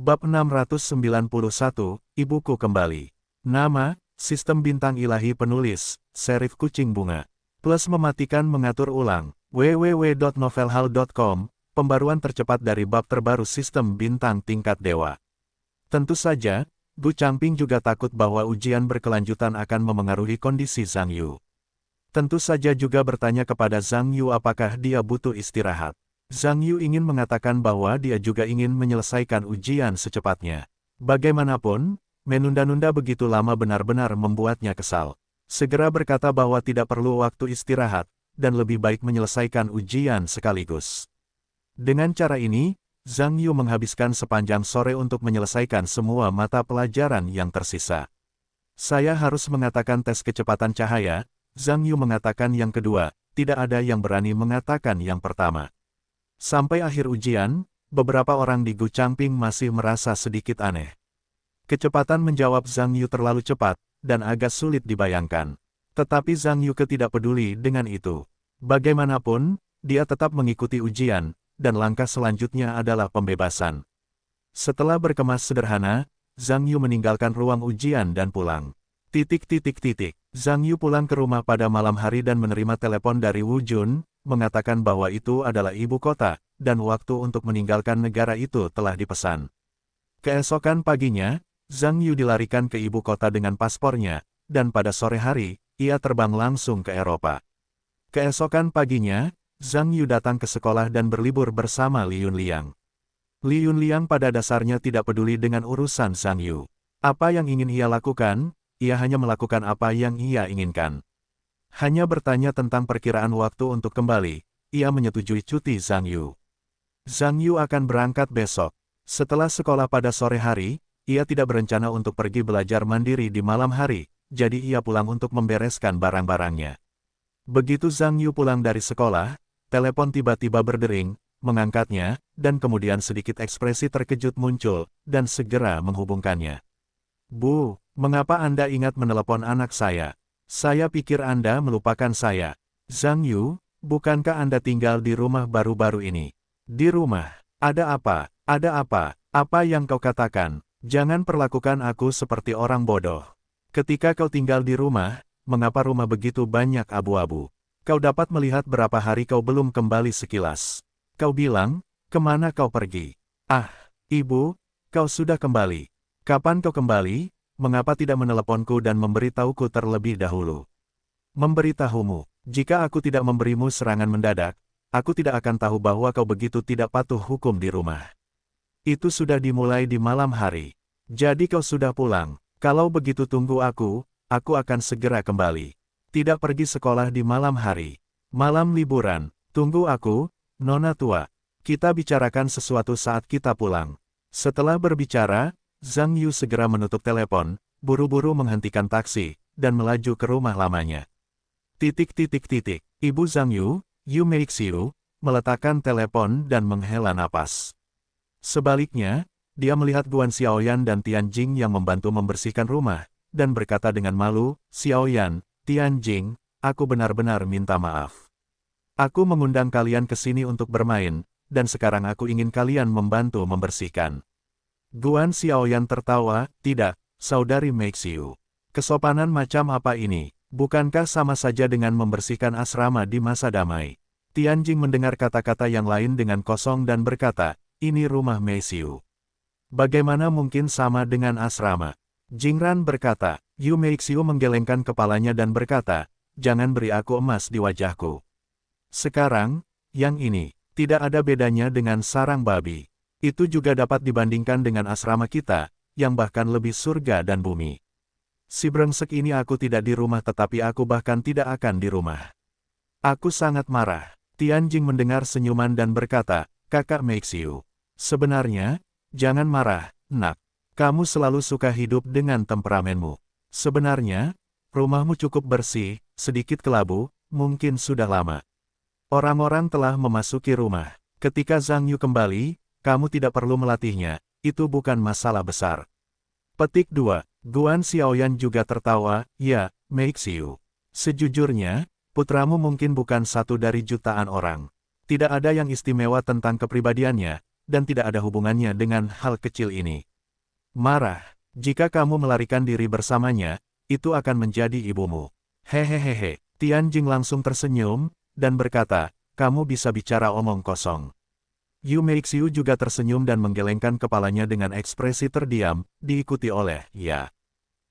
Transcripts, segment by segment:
Bab 691, Ibuku Kembali. Nama, Sistem Bintang Ilahi Penulis, Serif Kucing Bunga. Plus mematikan mengatur ulang, www.novelhall.com, pembaruan tercepat dari bab terbaru Sistem Bintang Tingkat Dewa. Tentu saja, Gu Changping juga takut bahwa ujian berkelanjutan akan memengaruhi kondisi Zhang Yu. Tentu saja juga bertanya kepada Zhang Yu apakah dia butuh istirahat. Zhang Yu ingin mengatakan bahwa dia juga ingin menyelesaikan ujian secepatnya. Bagaimanapun, menunda-nunda begitu lama benar-benar membuatnya kesal. Segera berkata bahwa tidak perlu waktu istirahat, dan lebih baik menyelesaikan ujian sekaligus. Dengan cara ini, Zhang Yu menghabiskan sepanjang sore untuk menyelesaikan semua mata pelajaran yang tersisa. Saya harus mengatakan tes kecepatan cahaya, Zhang Yu mengatakan yang kedua, tidak ada yang berani mengatakan yang pertama. Sampai akhir ujian, beberapa orang di Gu Changping masih merasa sedikit aneh. Kecepatan menjawab Zhang Yu terlalu cepat, dan agak sulit dibayangkan. Tetapi Zhang Yu tidak peduli dengan itu. Bagaimanapun, dia tetap mengikuti ujian, dan langkah selanjutnya adalah pembebasan. Setelah berkemas sederhana, Zhang Yu meninggalkan ruang ujian dan pulang. Zhang Yu pulang ke rumah pada malam hari dan menerima telepon dari Wu Jun, mengatakan bahwa itu adalah ibu kota, dan waktu untuk meninggalkan negara itu telah dipesan. Keesokan paginya, Zhang Yu dilarikan ke ibu kota dengan paspornya, dan pada sore hari, ia terbang langsung ke Eropa. Keesokan paginya, Zhang Yu datang ke sekolah dan berlibur bersama Li Yunliang. Li Yunliang pada dasarnya tidak peduli dengan urusan Zhang Yu. Apa yang ingin ia lakukan, ia hanya melakukan apa yang ia inginkan. Hanya bertanya tentang perkiraan waktu untuk kembali, ia menyetujui cuti Zhang Yu. Zhang Yu akan berangkat besok. Setelah sekolah pada sore hari, ia tidak berencana untuk pergi belajar mandiri di malam hari, jadi ia pulang untuk membereskan barang-barangnya. Begitu Zhang Yu pulang dari sekolah, telepon tiba-tiba berdering, mengangkatnya, dan kemudian sedikit ekspresi terkejut muncul, dan segera menghubungkannya. Bu, mengapa Anda ingat menelepon anak saya? Saya pikir Anda melupakan saya. Zhang Yu, bukankah Anda tinggal di rumah baru-baru ini? Di rumah? Ada apa? Ada apa? Apa yang kau katakan? Jangan perlakukan aku seperti orang bodoh. Ketika kau tinggal di rumah, mengapa rumah begitu banyak abu-abu? Kau dapat melihat berapa hari kau belum kembali sekilas. Kau bilang, kemana kau pergi? Ah, ibu, kau sudah kembali. Kapan kau kembali? Mengapa tidak meneleponku dan memberitahuku terlebih dahulu? Memberitahumu, jika aku tidak memberimu serangan mendadak, aku tidak akan tahu bahwa kau begitu tidak patuh hukum di rumah. Itu sudah dimulai di malam hari. Jadi kau sudah pulang. Kalau begitu tunggu aku akan segera kembali. Tidak pergi sekolah di malam hari. Malam liburan, tunggu aku, Nona tua. Kita bicarakan sesuatu saat kita pulang. Setelah berbicara, Zhang Yu segera menutup telepon, buru-buru menghentikan taksi, dan melaju ke rumah lamanya. Ibu Zhang Yu, Yu Meixiu, meletakkan telepon dan menghela napas. Sebaliknya, dia melihat Guan Xiaoyan dan Tian Jing yang membantu membersihkan rumah, dan berkata dengan malu, Xiaoyan, Tian Jing, aku benar-benar minta maaf. Aku mengundang kalian ke sini untuk bermain, dan sekarang aku ingin kalian membantu membersihkan. Guan Xiaoyan tertawa, tidak, saudari Meixiu. Kesopanan macam apa ini? Bukankah sama saja dengan membersihkan asrama di masa damai? Tian Jing mendengar kata-kata yang lain dengan kosong dan berkata, ini rumah Meixiu. Bagaimana mungkin sama dengan asrama? Jingran berkata, Yu Meixiu menggelengkan kepalanya dan berkata, jangan beri aku emas di wajahku. Sekarang, yang ini, tidak ada bedanya dengan sarang babi. Itu juga dapat dibandingkan dengan asrama kita, yang bahkan lebih surga dan bumi. Si brengsek ini aku tidak di rumah tetapi aku bahkan tidak akan di rumah. Aku sangat marah. Tian Jing mendengar senyuman dan berkata, Kakak Meixiu. Sebenarnya, jangan marah, nak. Kamu selalu suka hidup dengan temperamenmu. Sebenarnya, rumahmu cukup bersih, sedikit kelabu, mungkin sudah lama. Orang-orang telah memasuki rumah. Ketika Zhang Yu kembali, kamu tidak perlu melatihnya, itu bukan masalah besar. Petik 2. Guan Xiaoyan juga tertawa, ya, Meixiu. Sejujurnya, putramu mungkin bukan satu dari jutaan orang. Tidak ada yang istimewa tentang kepribadiannya, dan tidak ada hubungannya dengan hal kecil ini. Marah, jika kamu melarikan diri bersamanya, itu akan menjadi ibumu. Hehehehe, Tianjing langsung tersenyum, dan berkata, kamu bisa bicara omong kosong. Yu Meixiu juga tersenyum dan menggelengkan kepalanya dengan ekspresi terdiam, diikuti oleh, ya.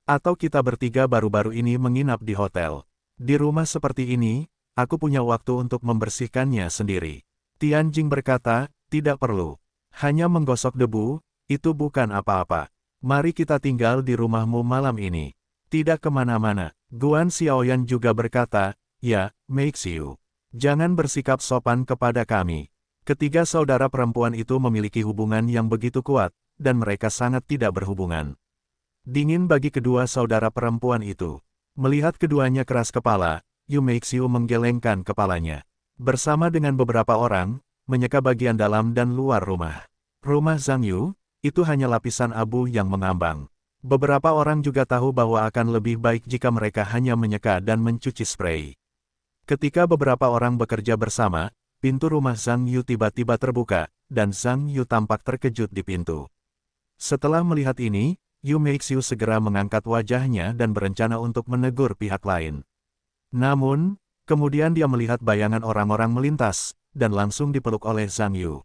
Atau kita bertiga baru-baru ini menginap di hotel. Di rumah seperti ini, aku punya waktu untuk membersihkannya sendiri. Tianjing berkata, tidak perlu. Hanya menggosok debu, itu bukan apa-apa. Mari kita tinggal di rumahmu malam ini. Tidak kemana-mana. Guan Xiaoyan juga berkata, ya, Meixiu. Jangan bersikap sopan kepada kami. Ketiga saudara perempuan itu memiliki hubungan yang begitu kuat, dan mereka sangat tidak berhubungan. Dingin bagi kedua saudara perempuan itu. Melihat keduanya keras kepala, Yu Meixiu menggelengkan kepalanya. Bersama dengan beberapa orang, menyeka bagian dalam dan luar rumah. Rumah Zhang Yu, itu hanya lapisan abu yang mengambang. Beberapa orang juga tahu bahwa akan lebih baik jika mereka hanya menyeka dan mencuci spray. Ketika beberapa orang bekerja bersama, pintu rumah Zhang Yu tiba-tiba terbuka, dan Zhang Yu tampak terkejut di pintu. Setelah melihat ini, Yu Meixiu segera mengangkat wajahnya dan berencana untuk menegur pihak lain. Namun, kemudian dia melihat bayangan orang-orang melintas, dan langsung dipeluk oleh Zhang Yu.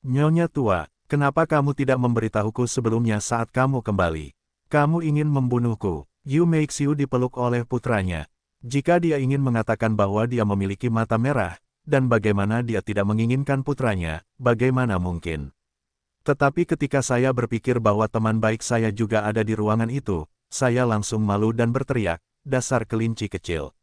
Nyonya tua, kenapa kamu tidak memberitahuku sebelumnya saat kamu kembali? Kamu ingin membunuhku? Yu Meixiu dipeluk oleh putranya. Jika dia ingin mengatakan bahwa dia memiliki mata merah, dan bagaimana dia tidak menginginkan putranya, bagaimana mungkin? Tetapi ketika saya berpikir bahwa teman baik saya juga ada di ruangan itu, saya langsung malu dan berteriak, dasar kelinci kecil.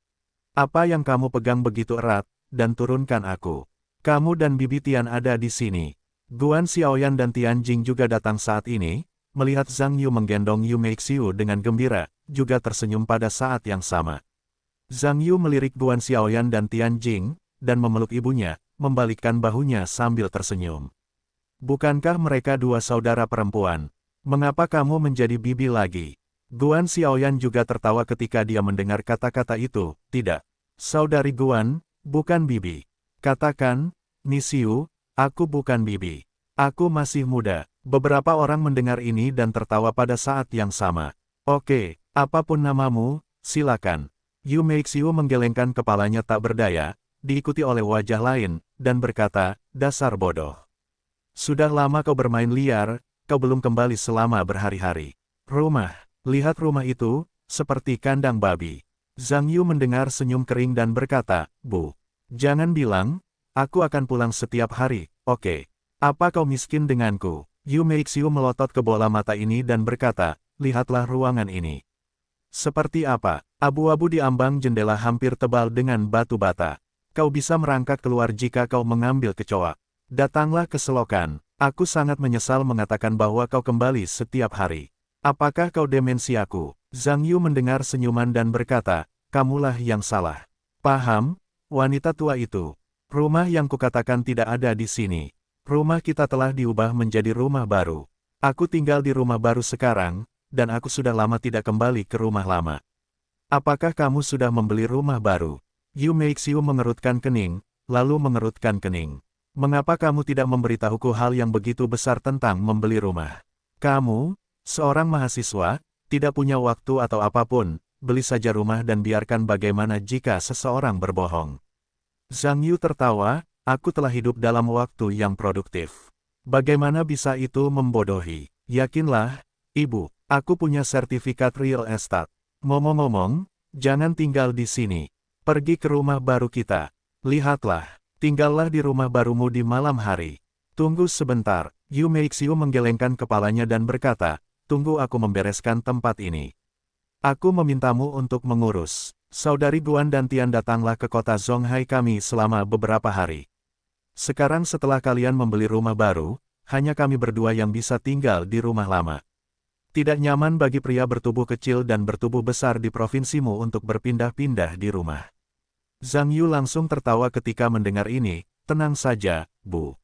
Apa yang kamu pegang begitu erat, dan turunkan aku. Kamu dan Bibi Tian ada di sini. Guan Xiaoyan dan Tianjing juga datang saat ini, melihat Zhang Yu menggendong Yu Meixiu dengan gembira, juga tersenyum pada saat yang sama. Zhang Yu melirik Guan Xiaoyan dan Tianjing, dan memeluk ibunya, membalikkan bahunya sambil tersenyum. Bukankah mereka dua saudara perempuan? Mengapa kamu menjadi bibi lagi? Guan Xiaoyan juga tertawa ketika dia mendengar kata-kata itu. Tidak. Saudari Guan, bukan bibi. Katakan, Nisiu, aku bukan bibi. Aku masih muda. Beberapa orang mendengar ini dan tertawa pada saat yang sama. Oke, apapun namamu, silakan. Yu Meixiu menggelengkan kepalanya tak berdaya, diikuti oleh wajah lain, dan berkata, dasar bodoh. Sudah lama kau bermain liar, kau belum kembali selama berhari-hari. Rumah, lihat rumah itu, seperti kandang babi. Zhang Yu mendengar senyum kering dan berkata, Bu, jangan bilang, aku akan pulang setiap hari, oke. Apa kau miskin denganku? Yu Meixiu melotot ke bola mata ini dan berkata, lihatlah ruangan ini. Seperti apa? Abu-abu di ambang jendela hampir tebal dengan batu bata. Kau bisa merangkak keluar jika kau mengambil kecoa. Datanglah ke selokan. Aku sangat menyesal mengatakan bahwa kau kembali setiap hari. Apakah kau demensiaku? Zhang Yu mendengar senyuman dan berkata, kamulah yang salah. Paham, wanita tua itu. Rumah yang kukatakan tidak ada di sini. Rumah kita telah diubah menjadi rumah baru. Aku tinggal di rumah baru sekarang, dan aku sudah lama tidak kembali ke rumah lama. Apakah kamu sudah membeli rumah baru? Yu Meixiu mengerutkan kening, lalu mengerutkan kening. Mengapa kamu tidak memberitahuku hal yang begitu besar tentang membeli rumah? Kamu, seorang mahasiswa, tidak punya waktu atau apapun, beli saja rumah dan biarkan bagaimana jika seseorang berbohong. Zhang Yu tertawa, aku telah hidup dalam waktu yang produktif. Bagaimana bisa itu membodohi? Yakinlah, Ibu, aku punya sertifikat real estate. Ngomong-ngomong, jangan tinggal di sini. Pergi ke rumah baru kita. Lihatlah. Tinggallah di rumah barumu di malam hari. Tunggu sebentar, Yu Meixiu menggelengkan kepalanya dan berkata, tunggu aku membereskan tempat ini. Aku memintamu untuk mengurus. Saudari Guan dan Tian datanglah ke kota Zonghai kami selama beberapa hari. Sekarang setelah kalian membeli rumah baru, hanya kami berdua yang bisa tinggal di rumah lama. Tidak nyaman bagi pria bertubuh kecil dan bertubuh besar di provinsimu untuk berpindah-pindah di rumah. Zhang Yu langsung tertawa ketika mendengar ini, tenang saja, Bu.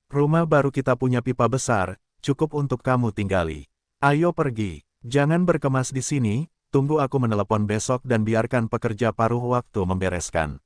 Rumah baru kita punya pipa besar, cukup untuk kamu tinggali. Ayo pergi, jangan berkemas di sini, tunggu aku menelepon besok dan biarkan pekerja paruh waktu membereskan.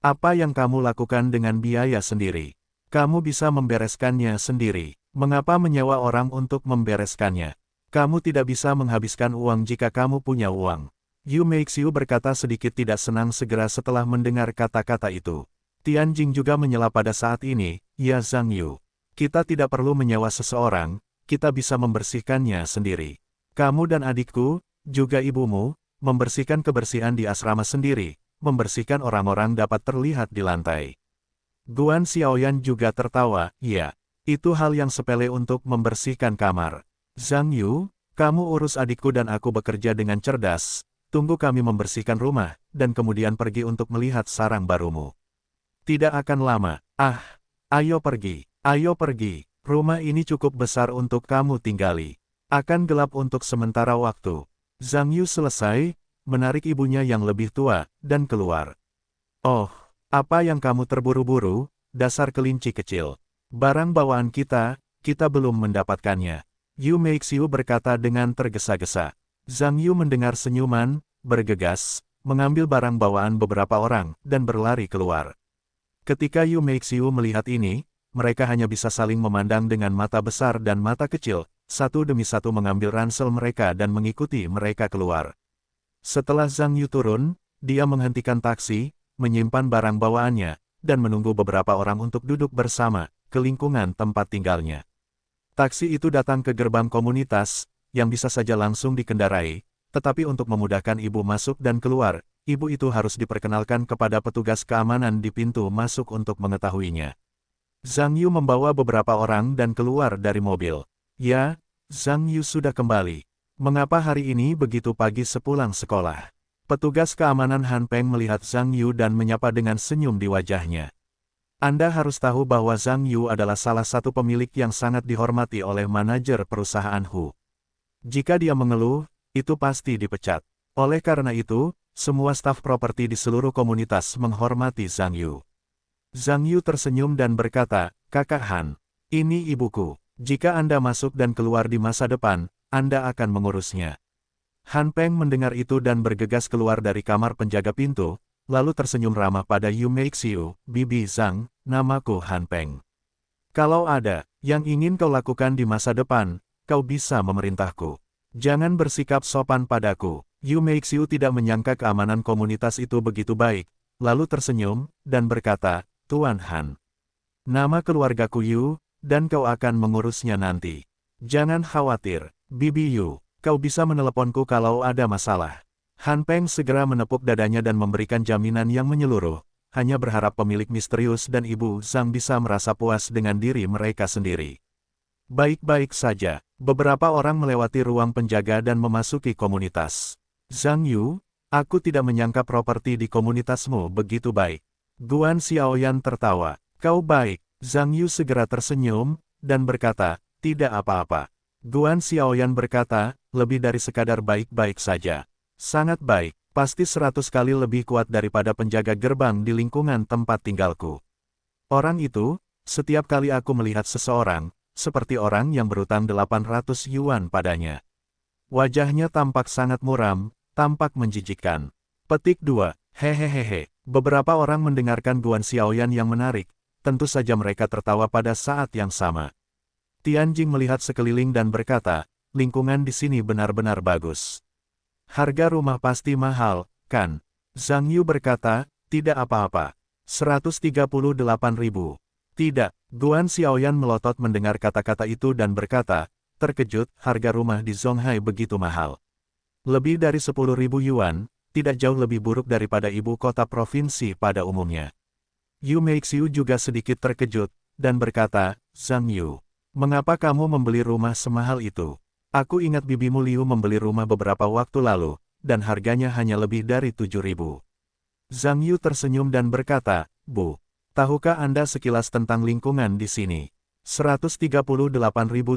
Apa yang kamu lakukan dengan biaya sendiri? Kamu bisa membereskannya sendiri. Mengapa menyewa orang untuk membereskannya? Kamu tidak bisa menghabiskan uang jika kamu punya uang. Yu Meixiu berkata sedikit tidak senang segera setelah mendengar kata-kata itu. Tianjing juga menyela pada saat ini, ya Zhang Yu. Kita tidak perlu menyewa seseorang, kita bisa membersihkannya sendiri. Kamu dan adikku, juga ibumu, membersihkan kebersihan di asrama sendiri, membersihkan orang-orang dapat terlihat di lantai. Guan Xiaoyan juga tertawa, ya, itu hal yang sepele untuk membersihkan kamar. Zhang Yu, kamu urus adikku dan aku bekerja dengan cerdas, tunggu kami membersihkan rumah, dan kemudian pergi untuk melihat sarang barumu. Tidak akan lama, ayo pergi, rumah ini cukup besar untuk kamu tinggali. Akan gelap untuk sementara waktu. Zhang Yu selesai, menarik ibunya yang lebih tua, dan keluar. Oh, apa yang kamu terburu-buru, dasar kelinci kecil. Barang bawaan kita belum mendapatkannya. Yu Meixiu berkata dengan tergesa-gesa. Zhang Yu mendengar senyuman, bergegas, mengambil barang bawaan beberapa orang, dan berlari keluar. Ketika Yu Meixiu melihat ini, mereka hanya bisa saling memandang dengan mata besar dan mata kecil, satu demi satu mengambil ransel mereka dan mengikuti mereka keluar. Setelah Zhang Yu turun, dia menghentikan taksi, menyimpan barang bawaannya, dan menunggu beberapa orang untuk duduk bersama, ke lingkungan tempat tinggalnya. Taksi itu datang ke gerbang komunitas, yang bisa saja langsung dikendarai, tetapi untuk memudahkan ibu masuk dan keluar, ibu itu harus diperkenalkan kepada petugas keamanan di pintu masuk untuk mengetahuinya. Zhang Yu membawa beberapa orang dan keluar dari mobil. Ya, Zhang Yu sudah kembali. Mengapa hari ini begitu pagi sepulang sekolah? Petugas keamanan Han Peng melihat Zhang Yu dan menyapa dengan senyum di wajahnya. Anda harus tahu bahwa Zhang Yu adalah salah satu pemilik yang sangat dihormati oleh manajer perusahaan Hu. Jika dia mengeluh, itu pasti dipecat. Oleh karena itu, semua staf properti di seluruh komunitas menghormati Zhang Yu. Zhang Yu tersenyum dan berkata, Kakak Han, ini ibuku. Jika Anda masuk dan keluar di masa depan, Anda akan mengurusnya. Han Peng mendengar itu dan bergegas keluar dari kamar penjaga pintu, lalu tersenyum ramah pada Yu Meixiu, Bibi Zhang, namaku Han Peng. Kalau ada yang ingin kau lakukan di masa depan, kau bisa memerintahku. Jangan bersikap sopan padaku. Yu Meixiu tidak menyangka keamanan komunitas itu begitu baik, lalu tersenyum, dan berkata, Tuan Han. Nama keluargaku Yu, dan kau akan mengurusnya nanti. Jangan khawatir, Bibi Yu. Kau bisa meneleponku kalau ada masalah. Han Peng segera menepuk dadanya dan memberikan jaminan yang menyeluruh, hanya berharap pemilik misterius dan Ibu Zhang bisa merasa puas dengan diri mereka sendiri. Baik-baik saja, beberapa orang melewati ruang penjaga dan memasuki komunitas. Zhang Yu, aku tidak menyangka properti di komunitasmu begitu baik. Guan Xiaoyan tertawa. Kau baik. Zhang Yu segera tersenyum, dan berkata, tidak apa-apa. Guan Xiaoyan berkata, lebih dari sekadar baik-baik saja. Sangat baik, pasti 100 kali lebih kuat daripada penjaga gerbang di lingkungan tempat tinggalku. Orang itu, setiap kali aku melihat seseorang, seperti orang yang berutang 800 yuan padanya. Wajahnya tampak sangat muram, tampak menjijikkan. Petik 2, hehehehe. Beberapa orang mendengarkan Guan Xiaoyan yang menarik, tentu saja mereka tertawa pada saat yang sama. Tianjing melihat sekeliling dan berkata, lingkungan di sini benar-benar bagus. Harga rumah pasti mahal, kan? Zhang Yu berkata, tidak apa-apa. 138.000. Tidak, Guan Xiaoyan melotot mendengar kata-kata itu dan berkata, terkejut, harga rumah di Zonghai begitu mahal. Lebih dari 10.000 yuan, tidak jauh lebih buruk daripada ibu kota provinsi pada umumnya. Yu Meixiu juga sedikit terkejut, dan berkata, Zhang Yu. Mengapa kamu membeli rumah semahal itu? Aku ingat bibimu Liu membeli rumah beberapa waktu lalu, dan harganya hanya lebih dari 7.000. Zhang Yu tersenyum dan berkata, Bu, tahukah Anda sekilas tentang lingkungan di sini? 138.000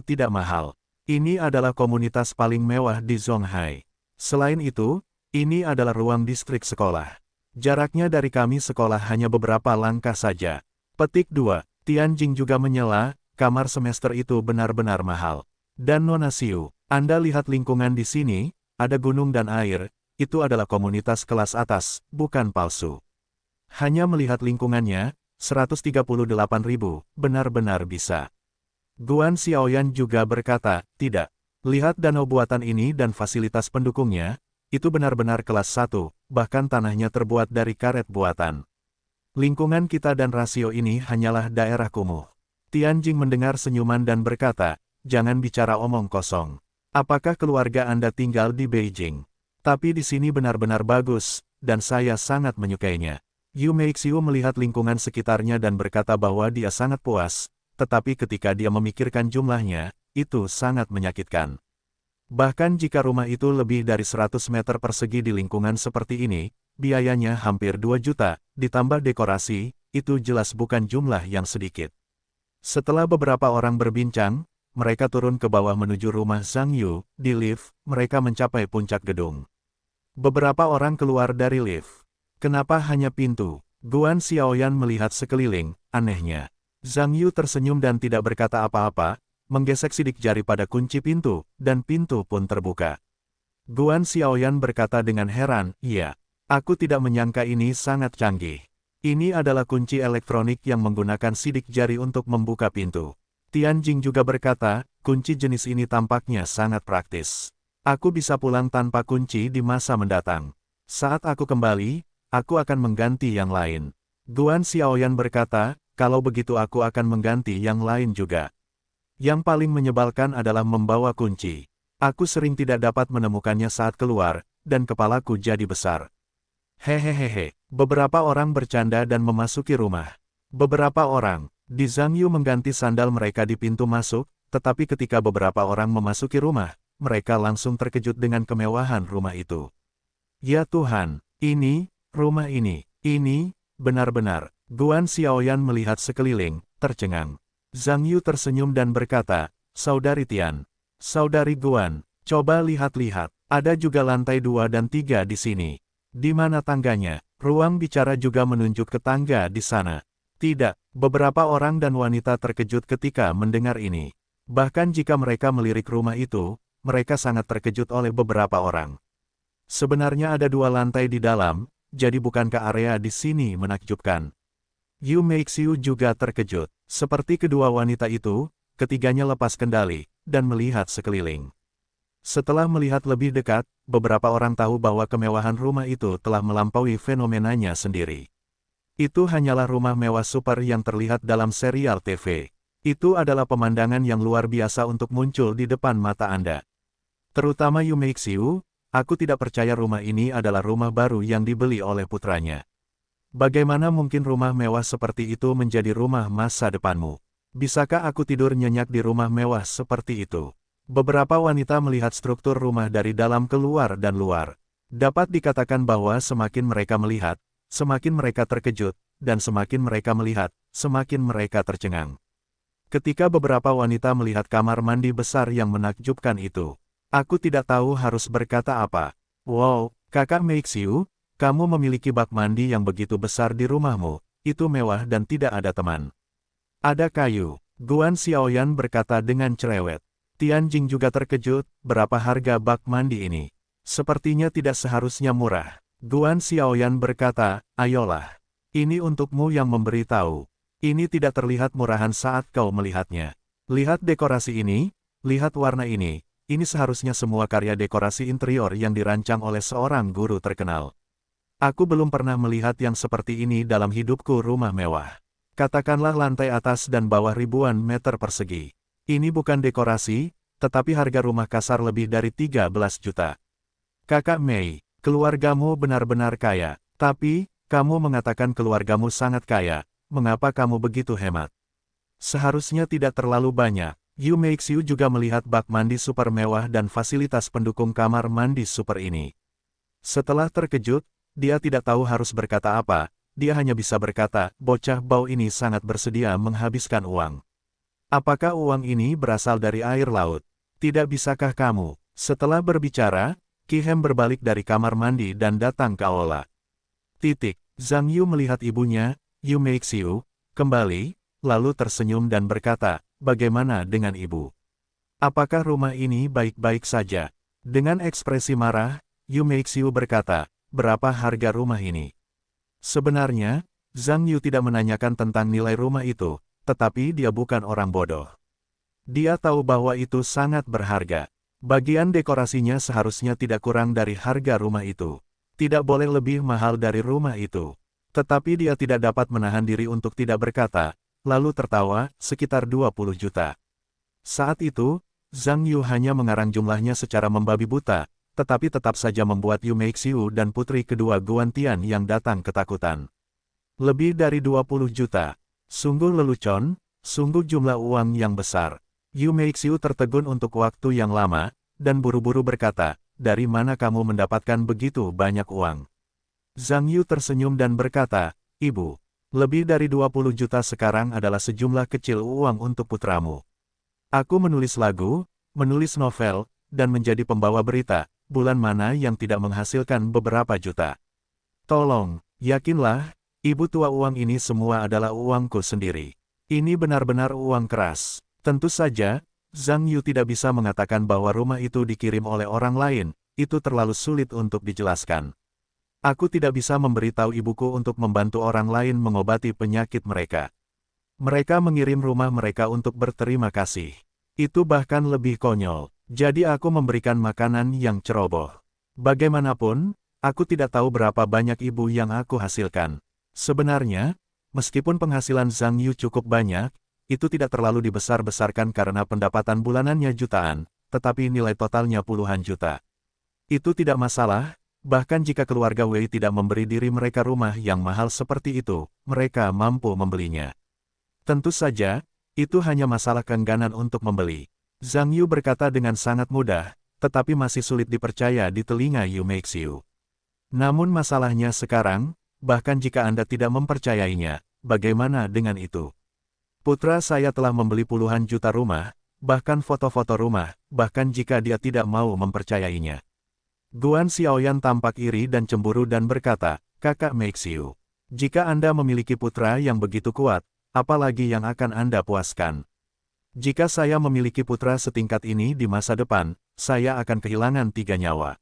tidak mahal. Ini adalah komunitas paling mewah di Zonghai. Selain itu, ini adalah ruang distrik sekolah. Jaraknya dari kami sekolah hanya beberapa langkah saja. Petik 2, Tianjing juga menyela, kamar semester itu benar-benar mahal. Dan Nona Xiu, Anda lihat lingkungan di sini, ada gunung dan air, itu adalah komunitas kelas atas, bukan palsu. Hanya melihat lingkungannya, 138.000, benar-benar bisa. Guan Xiaoyan juga berkata, tidak. Lihat danau buatan ini dan fasilitas pendukungnya, itu benar-benar kelas 1, bahkan tanahnya terbuat dari karet buatan. Lingkungan kita dan rasio ini hanyalah daerah kumuh. Tianjing mendengar senyuman dan berkata, jangan bicara omong kosong. Apakah keluarga Anda tinggal di Beijing? Tapi di sini benar-benar bagus, dan saya sangat menyukainya. Yu Meixiu melihat lingkungan sekitarnya dan berkata bahwa dia sangat puas, tetapi ketika dia memikirkan jumlahnya, itu sangat menyakitkan. Bahkan jika rumah itu lebih dari 100 meter persegi di lingkungan seperti ini, biayanya hampir 2 juta, ditambah dekorasi, itu jelas bukan jumlah yang sedikit. Setelah beberapa orang berbincang, mereka turun ke bawah menuju rumah Zhang Yu. Di lift, mereka mencapai puncak gedung. Beberapa orang keluar dari lift. Kenapa hanya pintu? Guan Xiaoyan melihat sekeliling, anehnya. Zhang Yu tersenyum dan tidak berkata apa-apa, menggesek sidik jari pada kunci pintu, dan pintu pun terbuka. Guan Xiaoyan berkata dengan heran, iya, aku tidak menyangka ini sangat canggih. Ini adalah kunci elektronik yang menggunakan sidik jari untuk membuka pintu. Tianjing juga berkata, kunci jenis ini tampaknya sangat praktis. Aku bisa pulang tanpa kunci di masa mendatang. Saat aku kembali, aku akan mengganti yang lain. Guan Xiaoyan berkata, kalau begitu aku akan mengganti yang lain juga. Yang paling menyebalkan adalah membawa kunci. Aku sering tidak dapat menemukannya saat keluar, dan kepalaku jadi besar. Hehehehe, beberapa orang bercanda dan memasuki rumah. Beberapa orang, di Zhang Yu mengganti sandal mereka di pintu masuk, tetapi ketika beberapa orang memasuki rumah, mereka langsung terkejut dengan kemewahan rumah itu. Ya Tuhan, rumah ini, benar-benar. Guan Xiaoyan melihat sekeliling, tercengang. Zhang Yu tersenyum dan berkata, Saudari Tian, Saudari Guan, coba lihat-lihat, ada juga lantai 2 dan 3 di sini. Di mana tangganya? Ruang bicara juga menunjuk ke tangga di sana. Tidak, beberapa orang dan wanita terkejut ketika mendengar ini. Bahkan jika mereka melirik rumah itu, mereka sangat terkejut oleh beberapa orang. Sebenarnya ada 2 lantai di dalam, jadi bukankah area di sini menakjubkan? Yu Meixiu juga terkejut. Seperti kedua wanita itu, ketiganya lepas kendali, dan melihat sekeliling. Setelah melihat lebih dekat, beberapa orang tahu bahwa kemewahan rumah itu telah melampaui fenomenanya sendiri. Itu hanyalah rumah mewah super yang terlihat dalam serial TV. Itu adalah pemandangan yang luar biasa untuk muncul di depan mata Anda. Terutama Yu Meixiu, aku tidak percaya rumah ini adalah rumah baru yang dibeli oleh putranya. Bagaimana mungkin rumah mewah seperti itu menjadi rumah masa depanmu? Bisakah aku tidur nyenyak di rumah mewah seperti itu? Beberapa wanita melihat struktur rumah dari dalam keluar dan luar. Dapat dikatakan bahwa semakin mereka melihat, semakin mereka terkejut, dan semakin mereka melihat, semakin mereka tercengang. Ketika beberapa wanita melihat kamar mandi besar yang menakjubkan itu, aku tidak tahu harus berkata apa. Wow, kakak Meixiu, kamu memiliki bak mandi yang begitu besar di rumahmu, itu mewah dan tidak ada teman. Ada kayu. Guan Xiaoyan berkata dengan cerewet. Tianjing juga terkejut, berapa harga bak mandi ini? Sepertinya tidak seharusnya murah. Guan Xiaoyan berkata, ayolah. Ini untukmu yang memberitahu. Ini tidak terlihat murahan saat kau melihatnya. Lihat dekorasi ini, lihat warna ini seharusnya semua karya dekorasi interior yang dirancang oleh seorang guru terkenal. Aku belum pernah melihat yang seperti ini dalam hidupku rumah mewah. Katakanlah lantai atas dan bawah ribuan meter persegi. Ini bukan dekorasi, tetapi harga rumah kasar lebih dari 13 juta. Kakak Mei, keluargamu benar-benar kaya, tapi, kamu mengatakan keluargamu sangat kaya, mengapa kamu begitu hemat? Seharusnya tidak terlalu banyak. Yu Meixiu juga melihat bak mandi super mewah dan fasilitas pendukung kamar mandi super ini. Setelah terkejut, dia tidak tahu harus berkata apa, dia hanya bisa berkata, bocah bau ini sangat bersedia menghabiskan uang. Apakah uang ini berasal dari air laut? Tidak bisakah kamu? Setelah berbicara, Qi Hem berbalik dari kamar mandi dan datang ke aula. Zhang Yu melihat ibunya, Yu Meixiu, kembali, lalu tersenyum dan berkata, bagaimana dengan ibu? Apakah rumah ini baik-baik saja? Dengan ekspresi marah, Yu Meixiu berkata, berapa harga rumah ini? Sebenarnya, Zhang Yu tidak menanyakan tentang nilai rumah itu, tetapi dia bukan orang bodoh. Dia tahu bahwa itu sangat berharga. Bagian dekorasinya seharusnya tidak kurang dari harga rumah itu. Tidak boleh lebih mahal dari rumah itu. Tetapi dia tidak dapat menahan diri untuk tidak berkata, lalu tertawa, sekitar 20 juta. Saat itu, Zhang Yu hanya mengarang jumlahnya secara membabi buta, tetapi tetap saja membuat Yu Meixiu dan putri kedua Guantian yang datang ketakutan. Lebih dari 20 juta. Sungguh lelucon, sungguh jumlah uang yang besar. Yu Meixiu tertegun untuk waktu yang lama, dan buru-buru berkata, dari mana kamu mendapatkan begitu banyak uang? Zhang Yu tersenyum dan berkata, Ibu, lebih dari 20 juta sekarang adalah sejumlah kecil uang untuk putramu. Aku menulis lagu, menulis novel, dan menjadi pembawa berita, bulan mana yang tidak menghasilkan beberapa juta. Tolong, yakinlah, ibu tua uang ini semua adalah uangku sendiri. Ini benar-benar uang keras. Tentu saja, Zhang Yu tidak bisa mengatakan bahwa rumah itu dikirim oleh orang lain, itu terlalu sulit untuk dijelaskan. Aku tidak bisa memberitahu ibuku untuk membantu orang lain mengobati penyakit mereka. Mereka mengirim rumah mereka untuk berterima kasih. Itu bahkan lebih konyol. Jadi aku memberikan makanan yang ceroboh. Bagaimanapun, aku tidak tahu berapa banyak ibu yang aku hasilkan. Sebenarnya, meskipun penghasilan Zhang Yu cukup banyak, itu tidak terlalu dibesar-besarkan karena pendapatan bulanannya jutaan, tetapi nilai totalnya puluhan juta. Itu tidak masalah, bahkan jika keluarga Wei tidak memberi diri mereka rumah yang mahal seperti itu, mereka mampu membelinya. Tentu saja, itu hanya masalah keengganan untuk membeli. Zhang Yu berkata dengan sangat mudah, tetapi masih sulit dipercaya di telinga Yu Meixiu. Namun masalahnya sekarang, bahkan jika Anda tidak mempercayainya, bagaimana dengan itu? Putra saya telah membeli puluhan juta rumah, bahkan foto-foto rumah, bahkan jika dia tidak mau mempercayainya. Guan Xiaoyan tampak iri dan cemburu dan berkata, Kakak Meixiu, jika Anda memiliki putra yang begitu kuat, apalagi yang akan Anda puaskan? Jika saya memiliki putra setingkat ini di masa depan, saya akan kehilangan 3 nyawa.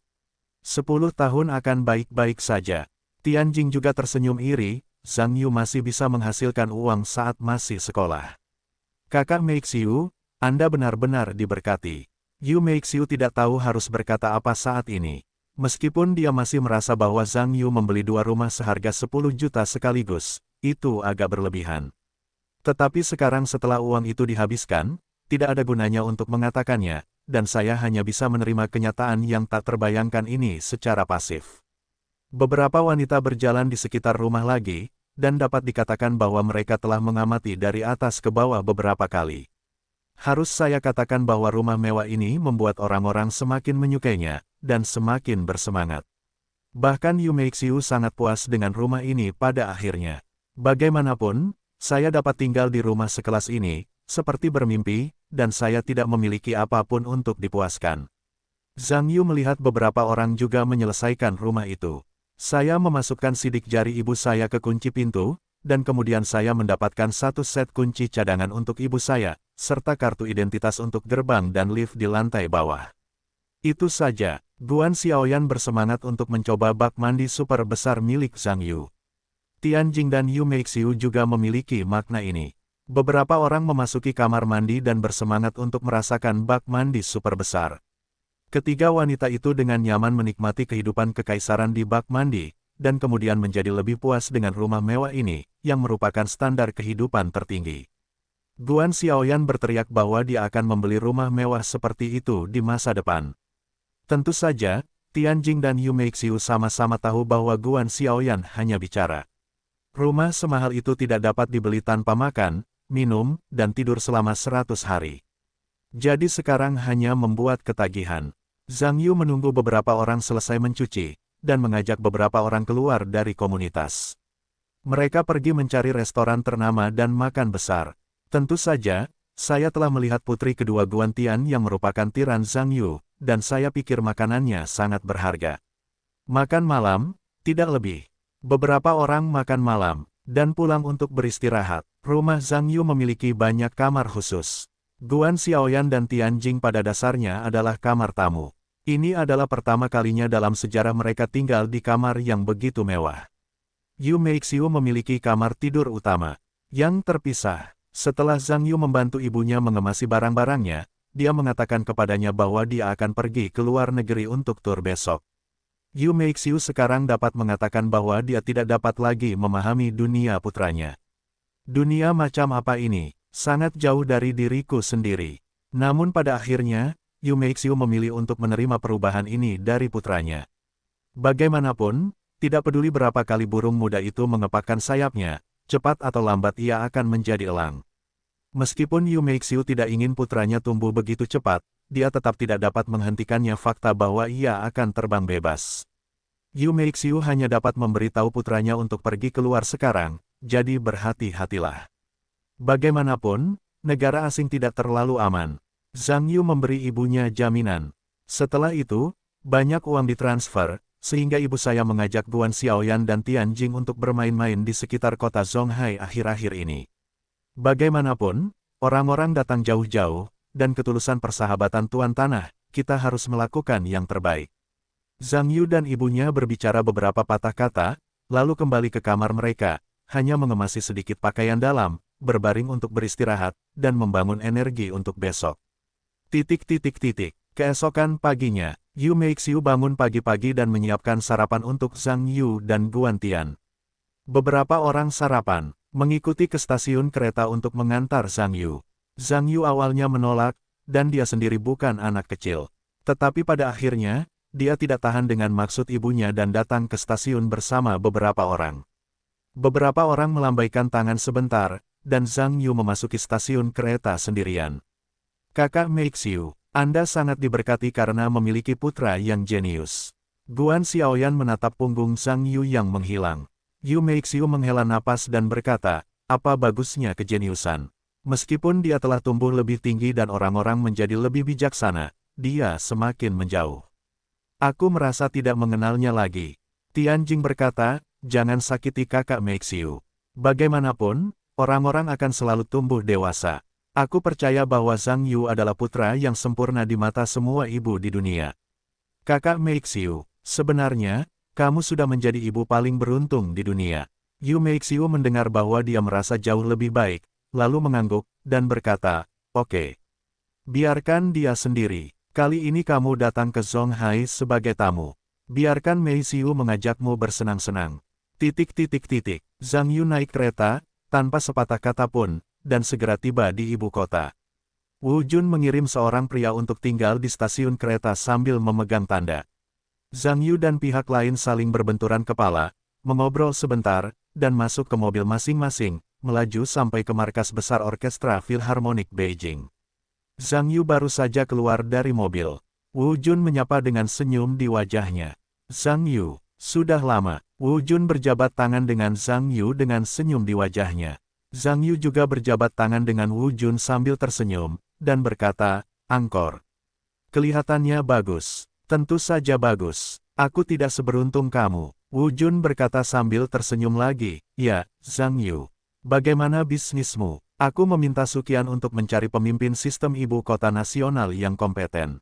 10 tahun akan baik-baik saja. Tianjing juga tersenyum iri, Zhang Yu masih bisa menghasilkan uang saat masih sekolah. Kakak Meixiu, Anda benar-benar diberkati. Yu Meixiu tidak tahu harus berkata apa saat ini. Meskipun dia masih merasa bahwa Zhang Yu membeli 2 rumah seharga 10 juta sekaligus, itu agak berlebihan. Tetapi sekarang setelah uang itu dihabiskan, tidak ada gunanya untuk mengatakannya, dan saya hanya bisa menerima kenyataan yang tak terbayangkan ini secara pasif. Beberapa wanita berjalan di sekitar rumah lagi, dan dapat dikatakan bahwa mereka telah mengamati dari atas ke bawah beberapa kali. Harus saya katakan bahwa rumah mewah ini membuat orang-orang semakin menyukainya, dan semakin bersemangat. Bahkan Yu Meixiu sangat puas dengan rumah ini pada akhirnya. Bagaimanapun, saya dapat tinggal di rumah sekelas ini, seperti bermimpi, dan saya tidak memiliki apapun untuk dipuaskan. Zhang Yu melihat beberapa orang juga menyelesaikan rumah itu. Saya memasukkan sidik jari ibu saya ke kunci pintu, dan kemudian saya mendapatkan 1 set kunci cadangan untuk ibu saya, serta kartu identitas untuk gerbang dan lift di lantai bawah. Itu saja, Guan Xiaoyan bersemangat untuk mencoba bak mandi super besar milik Zhang Yu. Tianjing dan Yu Meixiu juga memiliki makna ini. Beberapa orang memasuki kamar mandi dan bersemangat untuk merasakan bak mandi super besar. Ketiga wanita itu dengan nyaman menikmati kehidupan kekaisaran di bak mandi, dan kemudian menjadi lebih puas dengan rumah mewah ini, yang merupakan standar kehidupan tertinggi. Guan Xiaoyan berteriak bahwa dia akan membeli rumah mewah seperti itu di masa depan. Tentu saja, Tianjing dan Yu Meixiu sama-sama tahu bahwa Guan Xiaoyan hanya bicara. Rumah semahal itu tidak dapat dibeli tanpa makan, minum, dan tidur selama 100 hari. Jadi sekarang hanya membuat ketagihan. Zhang Yu menunggu beberapa orang selesai mencuci, dan mengajak beberapa orang keluar dari komunitas. Mereka pergi mencari restoran ternama dan makan besar. Tentu saja, saya telah melihat putri kedua Guantian yang merupakan tiran Zhang Yu, dan saya pikir makanannya sangat berharga. Makan malam, tidak lebih. Beberapa orang makan malam, dan pulang untuk beristirahat. Rumah Zhang Yu memiliki banyak kamar khusus. Guan Xiaoyan dan Tianjing pada dasarnya adalah kamar tamu. Ini adalah pertama kalinya dalam sejarah mereka tinggal di kamar yang begitu mewah. Yu Meixiu memiliki kamar tidur utama yang terpisah. Setelah Zhang Yu membantu ibunya mengemasi barang-barangnya, dia mengatakan kepadanya bahwa dia akan pergi ke luar negeri untuk tur besok. Yu Meixiu sekarang dapat mengatakan bahwa dia tidak dapat lagi memahami dunia putranya. Dunia macam apa ini? Sangat jauh dari diriku sendiri. Namun pada akhirnya, Yu Meixiu memilih untuk menerima perubahan ini dari putranya. Bagaimanapun, tidak peduli berapa kali burung muda itu mengepakkan sayapnya, cepat atau lambat ia akan menjadi elang. Meskipun Yu Meixiu tidak ingin putranya tumbuh begitu cepat, dia tetap tidak dapat menghentikannya fakta bahwa ia akan terbang bebas. Yu Meixiu hanya dapat memberitahu putranya untuk pergi keluar sekarang, jadi berhati-hatilah. Bagaimanapun, negara asing tidak terlalu aman. Zhang Yu memberi ibunya jaminan. Setelah itu, banyak uang ditransfer, sehingga ibu saya mengajak Guan Xiaoyan dan Tianjing untuk bermain-main di sekitar kota Zonghai akhir-akhir ini. Bagaimanapun, orang-orang datang jauh-jauh, dan ketulusan persahabatan Tuan Tanah, kita harus melakukan yang terbaik. Zhang Yu dan ibunya berbicara beberapa patah kata, lalu kembali ke kamar mereka, hanya mengemasi sedikit pakaian dalam, berbaring untuk beristirahat, dan membangun energi untuk besok. Keesokan paginya, Yu Meixiu bangun pagi-pagi dan menyiapkan sarapan untuk Zhang Yu dan Guan Tian. Beberapa orang sarapan, mengikuti ke stasiun kereta untuk mengantar Zhang Yu. Zhang Yu awalnya menolak, dan dia sendiri bukan anak kecil. Tetapi pada akhirnya, dia tidak tahan dengan maksud ibunya dan datang ke stasiun bersama beberapa orang. Beberapa orang melambaikan tangan sebentar, dan Zhang Yu memasuki stasiun kereta sendirian. Kakak Meixiu, Anda sangat diberkati karena memiliki putra yang jenius. Guan Xiaoyan menatap punggung Zhang Yu yang menghilang. Yu Meixiu menghela napas dan berkata, apa bagusnya kejeniusan? Meskipun dia telah tumbuh lebih tinggi dan orang-orang menjadi lebih bijaksana, dia semakin menjauh. Aku merasa tidak mengenalnya lagi. Tianjing berkata, jangan sakiti kakak Meixiu. Bagaimanapun, orang-orang akan selalu tumbuh dewasa. Aku percaya bahwa Zhang Yu adalah putra yang sempurna di mata semua ibu di dunia. Kakak Meixiu, sebenarnya, kamu sudah menjadi ibu paling beruntung di dunia. Yu Meixiu mendengar bahwa dia merasa jauh lebih baik, lalu mengangguk, dan berkata, oke. Biarkan dia sendiri. Kali ini kamu datang ke Zonghai sebagai tamu. Biarkan Meixiu mengajakmu bersenang-senang. Zhang Yu naik kereta, tanpa sepatah kata pun, dan segera tiba di ibu kota. Wu Jun mengirim seorang pria untuk tinggal di stasiun kereta sambil memegang tanda. Zhang Yu dan pihak lain saling berbenturan kepala, mengobrol sebentar, dan masuk ke mobil masing-masing, melaju sampai ke markas besar orkestra Philharmonic Beijing. Zhang Yu baru saja keluar dari mobil. Wu Jun menyapa dengan senyum di wajahnya. Zhang Yu, sudah lama. Wu Jun berjabat tangan dengan Zhang Yu dengan senyum di wajahnya. Zhang Yu juga berjabat tangan dengan Wu Jun sambil tersenyum, dan berkata, Angkor. Kelihatannya bagus. Tentu saja bagus. Aku tidak seberuntung kamu. Wu Jun berkata sambil tersenyum lagi, ya, Zhang Yu. Bagaimana bisnismu? Aku meminta Sukian untuk mencari pemimpin sistem ibu kota nasional yang kompeten.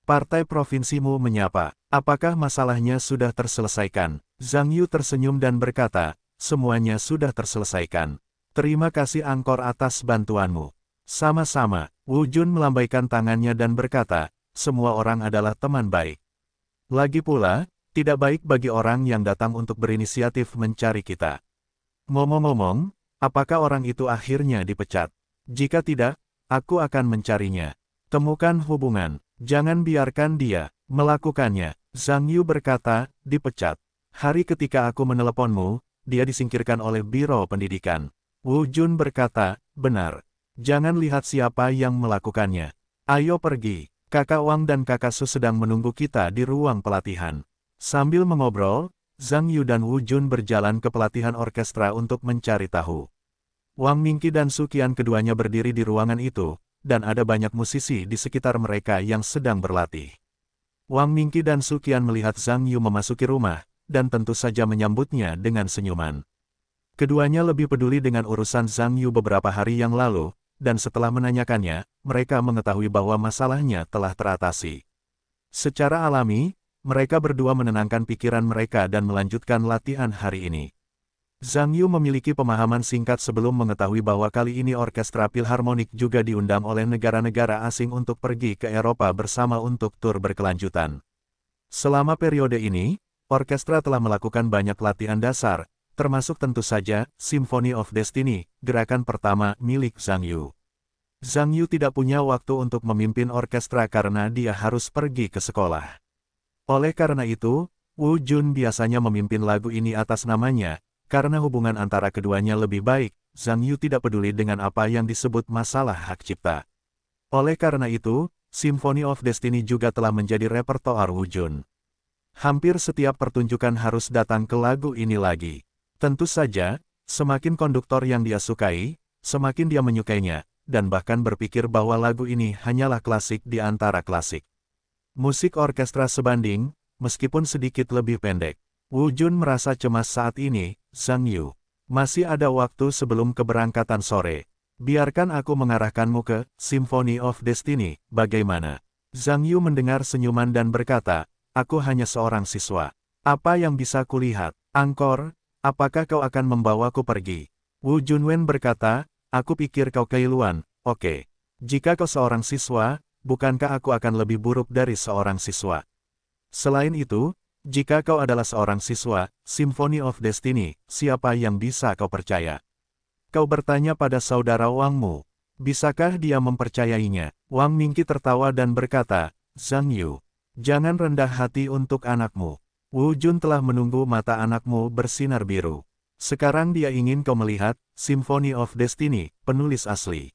Partai provinsimu menyapa. Apakah masalahnya sudah terselesaikan? Zhang Yu tersenyum dan berkata, semuanya sudah terselesaikan. Terima kasih Angkor atas bantuanmu. Sama-sama, Wu Jun melambaikan tangannya dan berkata, semua orang adalah teman baik. Lagi pula, tidak baik bagi orang yang datang untuk berinisiatif mencari kita. Ngomong-ngomong, apakah orang itu akhirnya dipecat? Jika tidak, aku akan mencarinya. Temukan hubungan, jangan biarkan dia melakukannya. Zhang Yu berkata, dipecat. Hari ketika aku meneleponmu, dia disingkirkan oleh Biro Pendidikan. Wu Jun berkata, benar. Jangan lihat siapa yang melakukannya. Ayo pergi. Kakak Wang dan kakak Su sedang menunggu kita di ruang pelatihan. Sambil mengobrol, Zhang Yu dan Wu Jun berjalan ke pelatihan orkestra untuk mencari tahu. Wang Mingqi dan Su Qian keduanya berdiri di ruangan itu, dan ada banyak musisi di sekitar mereka yang sedang berlatih. Wang Mingqi dan Su Qian melihat Zhang Yu memasuki rumah, dan tentu saja menyambutnya dengan senyuman. Keduanya lebih peduli dengan urusan Zhang Yu beberapa hari yang lalu, dan setelah menanyakannya, mereka mengetahui bahwa masalahnya telah teratasi. Secara alami, mereka berdua menenangkan pikiran mereka dan melanjutkan latihan hari ini. Zhang Yu memiliki pemahaman singkat sebelum mengetahui bahwa kali ini orkestra Philharmonic juga diundang oleh negara-negara asing untuk pergi ke Eropa bersama untuk tur berkelanjutan. Selama periode ini, orkestra telah melakukan banyak latihan dasar, termasuk tentu saja Symphony of Destiny, gerakan pertama milik Zhang Yu. Zhang Yu tidak punya waktu untuk memimpin orkestra karena dia harus pergi ke sekolah. Oleh karena itu, Wu Jun biasanya memimpin lagu ini atas namanya. Karena hubungan antara keduanya lebih baik, Zhang Yu tidak peduli dengan apa yang disebut masalah hak cipta. Oleh karena itu, Symphony of Destiny juga telah menjadi repertoar Wu Jun. Hampir setiap pertunjukan harus datang ke lagu ini lagi. Tentu saja, semakin konduktor yang dia sukai, semakin dia menyukainya, dan bahkan berpikir bahwa lagu ini hanyalah klasik di antara klasik. Musik orkestra sebanding, meskipun sedikit lebih pendek. Wu Jun merasa cemas saat ini. Zhang Yu, masih ada waktu sebelum keberangkatan sore. Biarkan aku mengarahkanmu ke Symphony of Destiny, bagaimana? Zhang Yu mendengar senyuman dan berkata, aku hanya seorang siswa. Apa yang bisa kulihat? Angkor, apakah kau akan membawaku pergi? Wu Junwen berkata, aku pikir kau keiluan, oke. Jika kau seorang siswa, bukankah aku akan lebih buruk dari seorang siswa? Selain itu, jika kau adalah seorang siswa, Symphony of Destiny, siapa yang bisa kau percaya? Kau bertanya pada saudara Wangmu. Bisakah dia mempercayainya? Wang Mingqi tertawa dan berkata, Zhang Yu, jangan rendah hati untuk anakmu. Wu Jun telah menunggu mata anakmu bersinar biru. Sekarang dia ingin kau melihat Symphony of Destiny, penulis asli.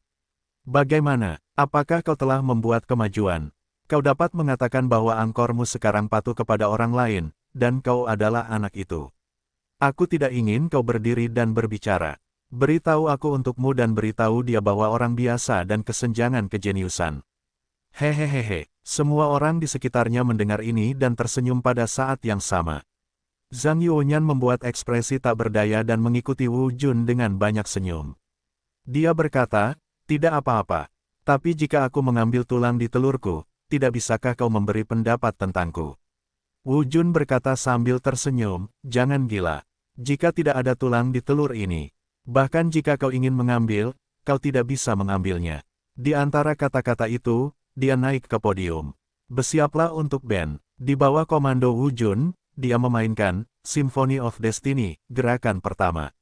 Bagaimana? Apakah kau telah membuat kemajuan? Kau dapat mengatakan bahwa angkormu sekarang patuh kepada orang lain, dan kau adalah anak itu. Aku tidak ingin kau berdiri dan berbicara. Beritahu aku untukmu dan beritahu dia bahwa orang biasa dan kesenjangan kejeniusan. Hehehehe, semua orang di sekitarnya mendengar ini dan tersenyum pada saat yang sama. Zhang Yuanyan membuat ekspresi tak berdaya dan mengikuti Wu Jun dengan banyak senyum. Dia berkata, tidak apa-apa. Tapi jika aku mengambil tulang di telurku, tidak bisakah kau memberi pendapat tentangku? Wu Jun berkata sambil tersenyum, jangan gila. Jika tidak ada tulang di telur ini, bahkan jika kau ingin mengambil, kau tidak bisa mengambilnya. Di antara kata-kata itu, dia naik ke podium. Bersiaplah untuk band. Di bawah komando Wu Jun, dia memainkan Symphony of Destiny, gerakan pertama.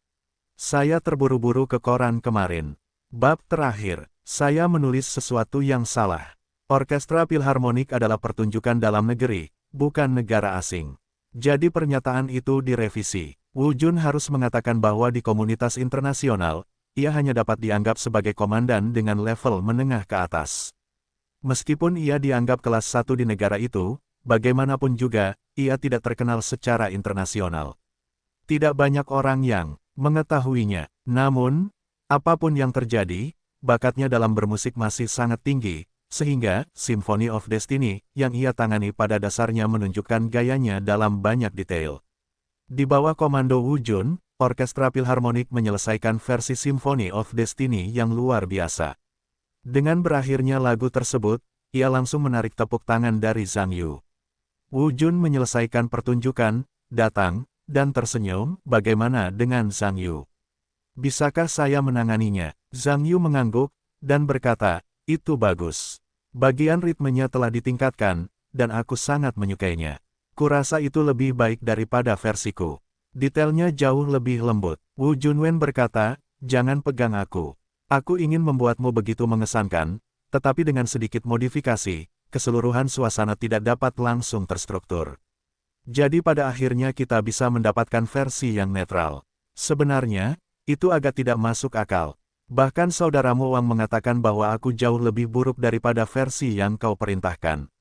Saya terburu-buru ke koran kemarin. Bab terakhir, saya menulis sesuatu yang salah. Orkestra Philharmonic adalah pertunjukan dalam negeri, bukan negara asing. Jadi pernyataan itu direvisi. Wu Jun harus mengatakan bahwa di komunitas internasional, ia hanya dapat dianggap sebagai komandan dengan level menengah ke atas. Meskipun ia dianggap kelas 1 di negara itu, bagaimanapun juga, ia tidak terkenal secara internasional. Tidak banyak orang yang mengetahuinya. Namun, apapun yang terjadi, bakatnya dalam bermusik masih sangat tinggi. Sehingga, Symphony of Destiny, yang ia tangani pada dasarnya menunjukkan gayanya dalam banyak detail. Di bawah komando Wu Jun, Orkestra Philharmonic menyelesaikan versi Symphony of Destiny yang luar biasa. Dengan berakhirnya lagu tersebut, ia langsung menarik tepuk tangan dari Zhang Yu. Wu Jun menyelesaikan pertunjukan, datang, dan tersenyum, bagaimana dengan Zhang Yu? Bisakah saya menanganinya? Zhang Yu mengangguk, dan berkata, itu bagus. Bagian ritmenya telah ditingkatkan, dan aku sangat menyukainya. Kurasa itu lebih baik daripada versiku. Detailnya jauh lebih lembut. Wu Junwen berkata, jangan pegang aku. Aku ingin membuatmu begitu mengesankan, tetapi dengan sedikit modifikasi, keseluruhan suasana tidak dapat langsung terstruktur. Jadi pada akhirnya kita bisa mendapatkan versi yang netral. Sebenarnya, itu agak tidak masuk akal. Bahkan saudaramu Wang mengatakan bahwa aku jauh lebih buruk daripada versi yang kau perintahkan.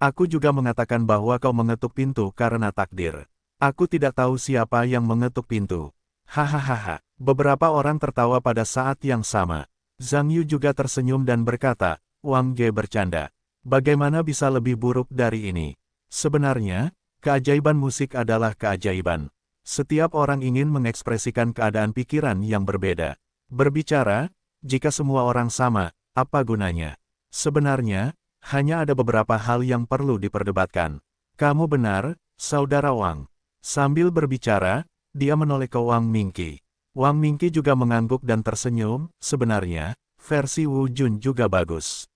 Aku juga mengatakan bahwa kau mengetuk pintu karena takdir. Aku tidak tahu siapa yang mengetuk pintu. Hahaha. Beberapa orang tertawa pada saat yang sama. Zhang Yu juga tersenyum dan berkata, Wang Ge bercanda. Bagaimana bisa lebih buruk dari ini? Sebenarnya, keajaiban musik adalah keajaiban. Setiap orang ingin mengekspresikan keadaan pikiran yang berbeda. Berbicara, jika semua orang sama, apa gunanya? Sebenarnya, hanya ada beberapa hal yang perlu diperdebatkan. Kamu benar, Saudara Wang. Sambil berbicara, dia menoleh ke Wang Mingqi. Wang Mingqi juga mengangguk dan tersenyum, sebenarnya, versi Wu Jun juga bagus.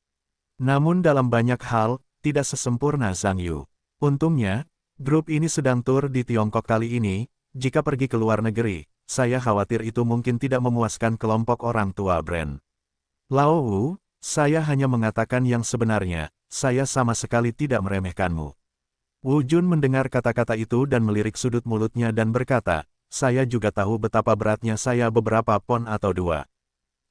Namun dalam banyak hal, tidak sesempurna Zhang Yu. Untungnya, grup ini sedang tur di Tiongkok kali ini, jika pergi ke luar negeri, saya khawatir itu mungkin tidak memuaskan kelompok orang tua brand. Lao Wu, saya hanya mengatakan yang sebenarnya, saya sama sekali tidak meremehkanmu. Wu Jun mendengar kata-kata itu dan melirik sudut mulutnya dan berkata, saya juga tahu betapa beratnya saya beberapa pon atau dua.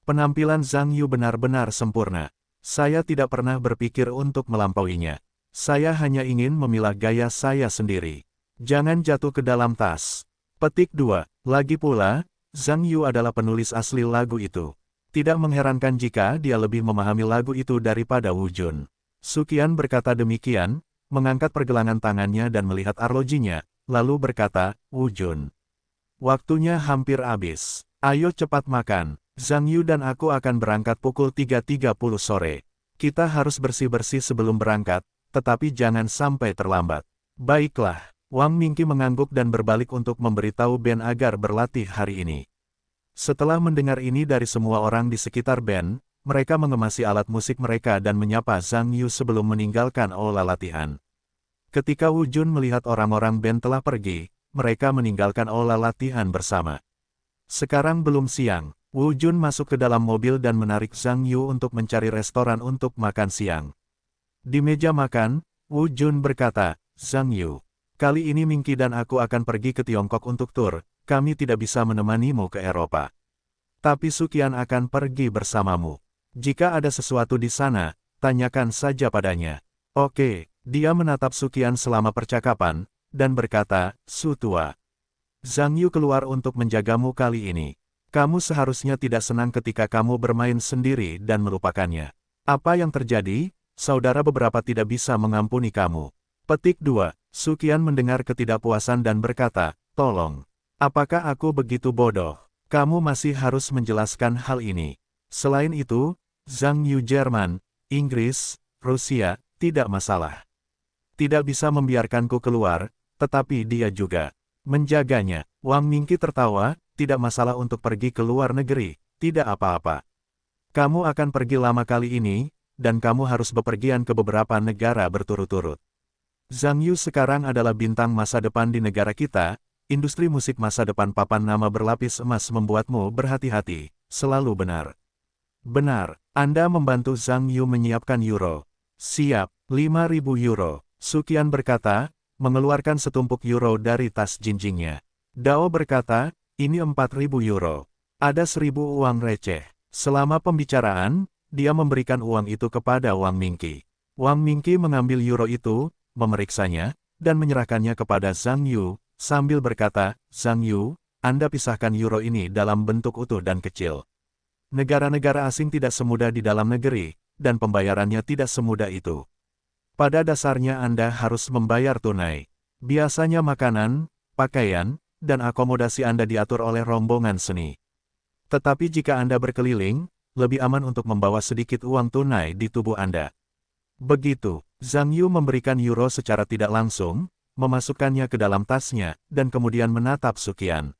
Penampilan Zhang Yu benar-benar sempurna. Saya tidak pernah berpikir untuk melampauinya. Saya hanya ingin memilah gaya saya sendiri. Jangan jatuh ke dalam tas. Petik 2. Lagi pula, Zhang Yu adalah penulis asli lagu itu. Tidak mengherankan jika dia lebih memahami lagu itu daripada Wu Jun. Suqian berkata demikian, mengangkat pergelangan tangannya dan melihat arlojinya, lalu berkata, Wu Jun. Waktunya hampir habis. Ayo cepat makan. Zhang Yu dan aku akan berangkat pukul 3.30 sore. Kita harus bersih-bersih sebelum berangkat, tetapi jangan sampai terlambat. Baiklah. Wang Mingqi mengangguk dan berbalik untuk memberitahu Ben agar berlatih hari ini. Setelah mendengar ini dari semua orang di sekitar Ben, mereka mengemasi alat musik mereka dan menyapa Zhang Yu sebelum meninggalkan aula latihan. Ketika Wu Jun melihat orang-orang Ben telah pergi, mereka meninggalkan aula latihan bersama. Sekarang belum siang, Wu Jun masuk ke dalam mobil dan menarik Zhang Yu untuk mencari restoran untuk makan siang. Di meja makan, Wu Jun berkata, Zhang Yu, kali ini Mingqi dan aku akan pergi ke Tiongkok untuk tur, kami tidak bisa menemanimu ke Eropa. Tapi Suqian akan pergi bersamamu. Jika ada sesuatu di sana, tanyakan saja padanya. Oke, dia menatap Suqian selama percakapan, dan berkata, Su tua. Zhang Yu keluar untuk menjagamu kali ini. Kamu seharusnya tidak senang ketika kamu bermain sendiri dan melupakannya. Apa yang terjadi? Saudara beberapa tidak bisa mengampuni kamu. Petik 2. Suqian mendengar ketidakpuasan dan berkata, tolong. Apakah aku begitu bodoh? Kamu masih harus menjelaskan hal ini. Selain itu, Zhang Yu Jerman, Inggris, Rusia, tidak masalah. Tidak bisa membiarkanku keluar, tetapi dia juga menjaganya. Wang Mingqi tertawa, tidak masalah untuk pergi ke luar negeri, tidak apa-apa. Kamu akan pergi lama kali ini, dan kamu harus bepergian ke beberapa negara berturut-turut. Zhang Yu sekarang adalah bintang masa depan di negara kita, industri musik masa depan papan nama berlapis emas membuatmu berhati-hati, selalu benar. Benar, Anda membantu Zhang Yu menyiapkan euro. Siap, 5.000 euro. Suqian berkata, mengeluarkan setumpuk euro dari tas jinjingnya. Dao berkata, ini 4.000 euro. Ada 1.000 uang receh. Selama pembicaraan, dia memberikan uang itu kepada Wang Mingqi. Wang Mingqi mengambil euro itu, memeriksanya, dan menyerahkannya kepada Zhang Yu, sambil berkata, Zhang Yu, Anda pisahkan euro ini dalam bentuk utuh dan kecil. Negara-negara asing tidak semudah di dalam negeri, dan pembayarannya tidak semudah itu. Pada dasarnya Anda harus membayar tunai. Biasanya makanan, pakaian, dan akomodasi Anda diatur oleh rombongan seni. Tetapi jika Anda berkeliling, lebih aman untuk membawa sedikit uang tunai di tubuh Anda. Begitu, Zhang Yu memberikan euro secara tidak langsung, memasukkannya ke dalam tasnya, dan kemudian menatap Suqian.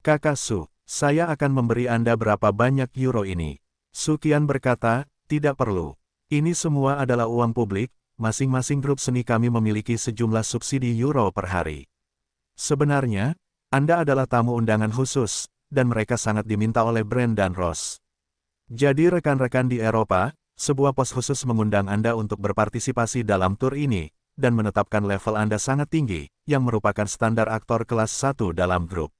Kakak Su, saya akan memberi Anda berapa banyak euro ini. Suqian berkata, tidak perlu. Ini semua adalah uang publik, masing-masing grup seni kami memiliki sejumlah subsidi euro per hari. Sebenarnya, Anda adalah tamu undangan khusus, dan mereka sangat diminta oleh Brand dan Ross. Jadi rekan-rekan di Eropa, sebuah pos khusus mengundang Anda untuk berpartisipasi dalam tur ini, dan menetapkan level Anda sangat tinggi, yang merupakan standar aktor kelas 1 dalam grup.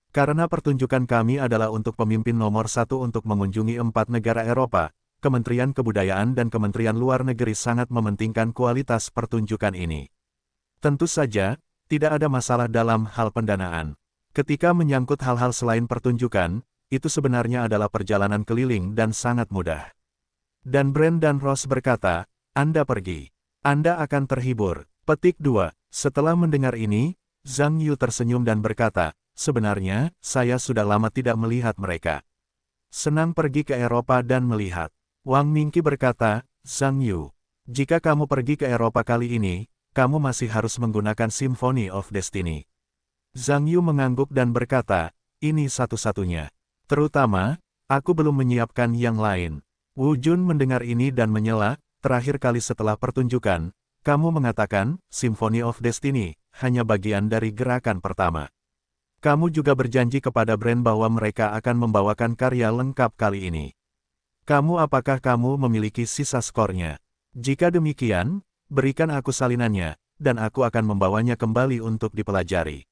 Karena pertunjukan kami adalah untuk pemimpin nomor 1 untuk mengunjungi 4 negara Eropa, Kementerian Kebudayaan dan Kementerian Luar Negeri sangat mementingkan kualitas pertunjukan ini. Tentu saja, tidak ada masalah dalam hal pendanaan. Ketika menyangkut hal-hal selain pertunjukan, itu sebenarnya adalah perjalanan keliling dan sangat mudah. Dan Brand dan Ross berkata, Anda pergi. Anda akan terhibur. Petik 2. Setelah mendengar ini, Zhang Yu tersenyum dan berkata, sebenarnya, saya sudah lama tidak melihat mereka. Senang pergi ke Eropa dan melihat. Wang Mingqi berkata, Zhang Yu, jika kamu pergi ke Eropa kali ini, kamu masih harus menggunakan Symphony of Destiny. Zhang Yu mengangguk dan berkata, ini satu-satunya. Terutama, aku belum menyiapkan yang lain. Wu Jun mendengar ini dan menyela, terakhir kali setelah pertunjukan, kamu mengatakan, Symphony of Destiny, hanya bagian dari gerakan pertama. Kamu juga berjanji kepada brand bahwa mereka akan membawakan karya lengkap kali ini. Apakah kamu memiliki sisa skornya? Jika demikian, berikan aku salinannya, dan aku akan membawanya kembali untuk dipelajari.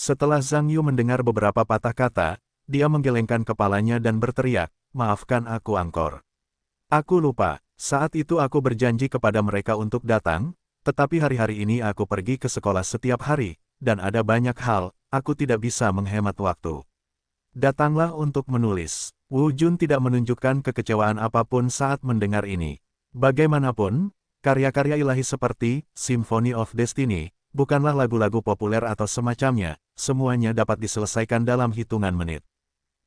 Setelah Zhang Yu mendengar beberapa patah kata, dia menggelengkan kepalanya dan berteriak, maafkan aku Angkor. Aku lupa, saat itu aku berjanji kepada mereka untuk datang, tetapi hari-hari ini aku pergi ke sekolah setiap hari, dan ada banyak hal, aku tidak bisa menghemat waktu. Datanglah untuk menulis. Wu Jun tidak menunjukkan kekecewaan apapun saat mendengar ini. Bagaimanapun, karya-karya ilahi seperti Symphony of Destiny, bukanlah lagu-lagu populer atau semacamnya, semuanya dapat diselesaikan dalam hitungan menit.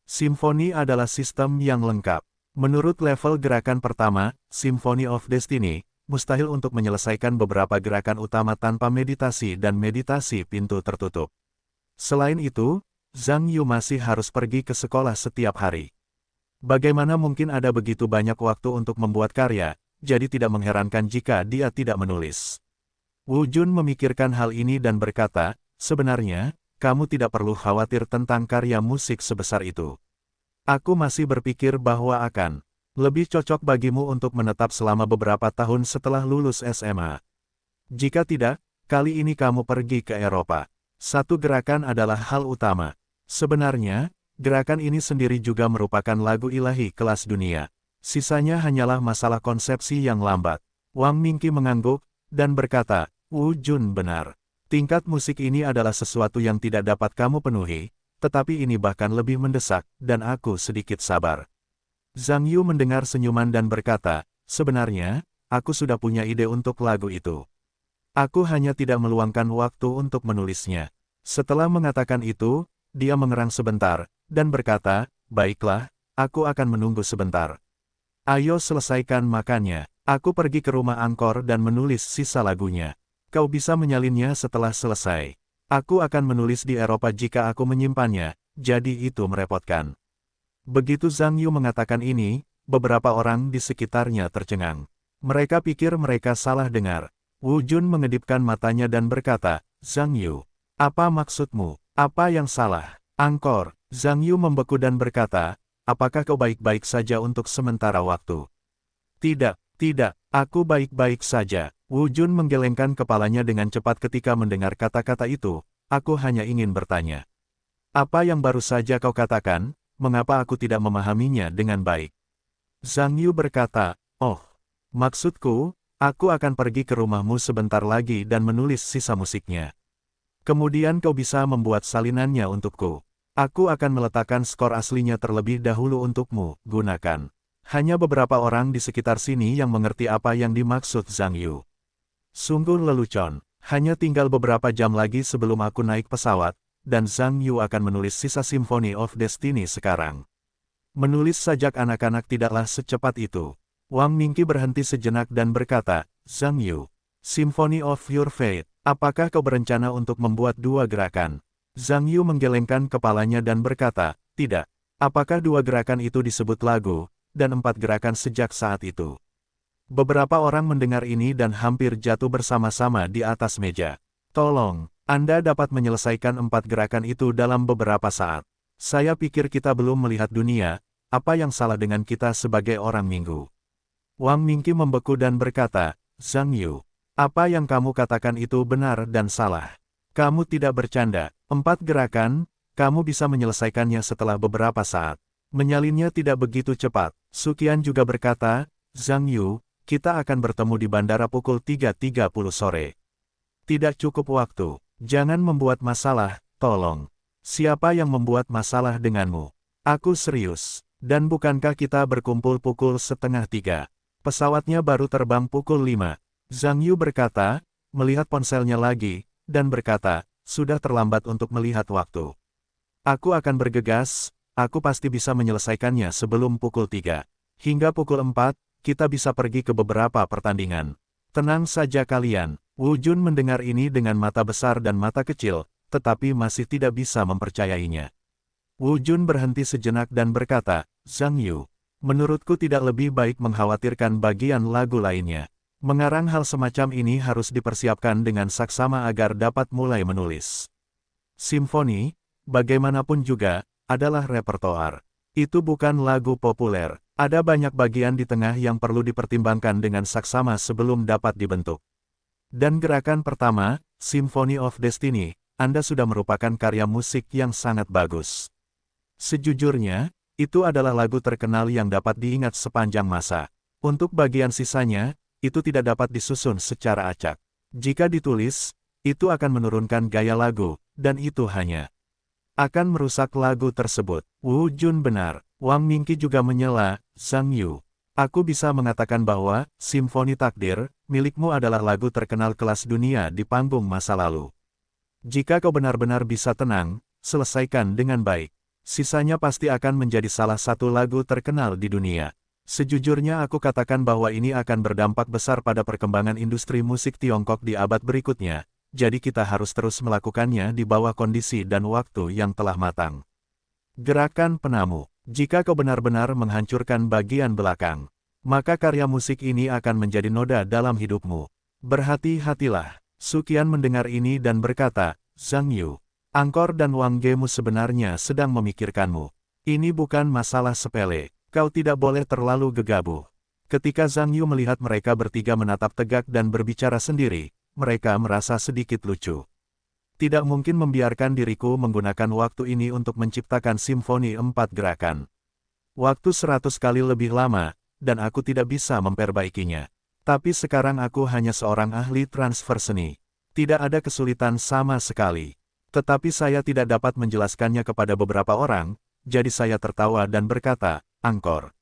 Simfoni adalah sistem yang lengkap. Menurut level gerakan pertama, Symphony of Destiny, mustahil untuk menyelesaikan beberapa gerakan utama tanpa meditasi dan meditasi pintu tertutup. Selain itu, Zhang Yu masih harus pergi ke sekolah setiap hari. Bagaimana mungkin ada begitu banyak waktu untuk membuat karya, jadi tidak mengherankan jika dia tidak menulis. Wu Jun memikirkan hal ini dan berkata, sebenarnya, kamu tidak perlu khawatir tentang karya musik sebesar itu. Aku masih berpikir bahwa akan lebih cocok bagimu untuk menetap selama beberapa tahun setelah lulus SMA. Jika tidak, kali ini kamu pergi ke Eropa. Satu gerakan adalah hal utama. Sebenarnya, gerakan ini sendiri juga merupakan lagu ilahi kelas dunia. Sisanya hanyalah masalah konsepsi yang lambat. Wang Mingqi mengangguk, dan berkata, Wu Jun benar. Tingkat musik ini adalah sesuatu yang tidak dapat kamu penuhi, tetapi ini bahkan lebih mendesak, dan aku sedikit sabar. Zhang Yu mendengar senyuman dan berkata, sebenarnya, aku sudah punya ide untuk lagu itu. Aku hanya tidak meluangkan waktu untuk menulisnya. Setelah mengatakan itu, dia mengerang sebentar, dan berkata, baiklah, aku akan menunggu sebentar. Ayo selesaikan makannya. Aku pergi ke rumah Angkor dan menulis sisa lagunya. Kau bisa menyalinnya setelah selesai. Aku akan menulis di Eropa jika aku menyimpannya, jadi itu merepotkan. Begitu Zhang Yu mengatakan ini, beberapa orang di sekitarnya tercengang. Mereka pikir mereka salah dengar. Wu Jun mengedipkan matanya dan berkata, Zhang Yu, apa maksudmu? Apa yang salah? Angkor. Zhang Yu membeku dan berkata, apakah kau baik-baik saja untuk sementara waktu? Tidak, aku baik-baik saja. Wu Jun menggelengkan kepalanya dengan cepat ketika mendengar kata-kata itu, aku hanya ingin bertanya. Apa yang baru saja kau katakan, mengapa aku tidak memahaminya dengan baik? Zhang Yu berkata, oh, maksudku, aku akan pergi ke rumahmu sebentar lagi dan menulis sisa musiknya. Kemudian kau bisa membuat salinannya untukku. Aku akan meletakkan skor aslinya terlebih dahulu untukmu, gunakan. Hanya beberapa orang di sekitar sini yang mengerti apa yang dimaksud Zhang Yu. Sungguh lelucon, hanya tinggal beberapa jam lagi sebelum aku naik pesawat, dan Zhang Yu akan menulis sisa Symphony of Destiny sekarang. Menulis sajak anak-anak tidaklah secepat itu. Wang Mingqi berhenti sejenak dan berkata, Zhang Yu, Symphony of Your Fate, apakah kau berencana untuk membuat dua gerakan? Zhang Yu menggelengkan kepalanya dan berkata, tidak. Apakah dua gerakan itu disebut lagu, dan 4 gerakan sejak saat itu? Beberapa orang mendengar ini dan hampir jatuh bersama-sama di atas meja. Tolong, Anda dapat menyelesaikan 4 gerakan itu dalam beberapa saat. Saya pikir kita belum melihat dunia, apa yang salah dengan kita sebagai orang Minggu? Wang Mingqi membeku dan berkata, Zhang Yu, apa yang kamu katakan itu benar dan salah. Kamu tidak bercanda, 4 gerakan, kamu bisa menyelesaikannya setelah beberapa saat. Menyalinnya tidak begitu cepat. Suqian juga berkata, Zhang Yu, kita akan bertemu di bandara pukul 3.30 sore. Tidak cukup waktu. Jangan membuat masalah, tolong. Siapa yang membuat masalah denganmu? Aku serius. Dan bukankah kita berkumpul pukul 2:30? Pesawatnya baru terbang pukul 5. Zhang Yu berkata, melihat ponselnya lagi, dan berkata, sudah terlambat untuk melihat waktu. Aku akan bergegas, aku pasti bisa menyelesaikannya sebelum pukul 3. Hingga pukul 4, kita bisa pergi ke beberapa pertandingan. Tenang saja kalian. Wu Jun mendengar ini dengan mata besar dan mata kecil, tetapi masih tidak bisa mempercayainya. Wu Jun berhenti sejenak dan berkata, Zhang Yu, menurutku tidak lebih baik mengkhawatirkan bagian lagu lainnya. Mengarang hal semacam ini harus dipersiapkan dengan saksama agar dapat mulai menulis. Simfoni, bagaimanapun juga, adalah repertoar. Itu bukan lagu populer. Ada banyak bagian di tengah yang perlu dipertimbangkan dengan saksama sebelum dapat dibentuk. Dan gerakan pertama, Symphony of Destiny, Anda sudah merupakan karya musik yang sangat bagus. Sejujurnya, itu adalah lagu terkenal yang dapat diingat sepanjang masa. Untuk bagian sisanya, itu tidak dapat disusun secara acak. Jika ditulis, itu akan menurunkan gaya lagu, dan itu hanya akan merusak lagu tersebut. Wu Jun benar. Wang Mingqi juga menyela, Zhang Yu. Aku bisa mengatakan bahwa, Simfoni Takdir, milikmu adalah lagu terkenal kelas dunia di panggung masa lalu. Jika kau benar-benar bisa tenang, selesaikan dengan baik. Sisanya pasti akan menjadi salah satu lagu terkenal di dunia. Sejujurnya aku katakan bahwa ini akan berdampak besar pada perkembangan industri musik Tiongkok di abad berikutnya, jadi kita harus terus melakukannya di bawah kondisi dan waktu yang telah matang. Gerakan penamu. Jika kau benar-benar menghancurkan bagian belakang, maka karya musik ini akan menjadi noda dalam hidupmu. Berhati-hatilah. Suqian mendengar ini dan berkata, Zhang Yu, Angkor dan Wang Gemu sebenarnya sedang memikirkanmu. Ini bukan masalah sepele, kau tidak boleh terlalu gegabah. Ketika Zhang Yu melihat mereka bertiga menatap tegak dan berbicara sendiri, mereka merasa sedikit lucu. Tidak mungkin membiarkan diriku menggunakan waktu ini untuk menciptakan simfoni 4 gerakan. Waktu 100 kali lebih lama, dan aku tidak bisa memperbaikinya. Tapi sekarang aku hanya seorang ahli transfer seni. Tidak ada kesulitan sama sekali. Tetapi saya tidak dapat menjelaskannya kepada beberapa orang, jadi saya tertawa dan berkata, Angkor,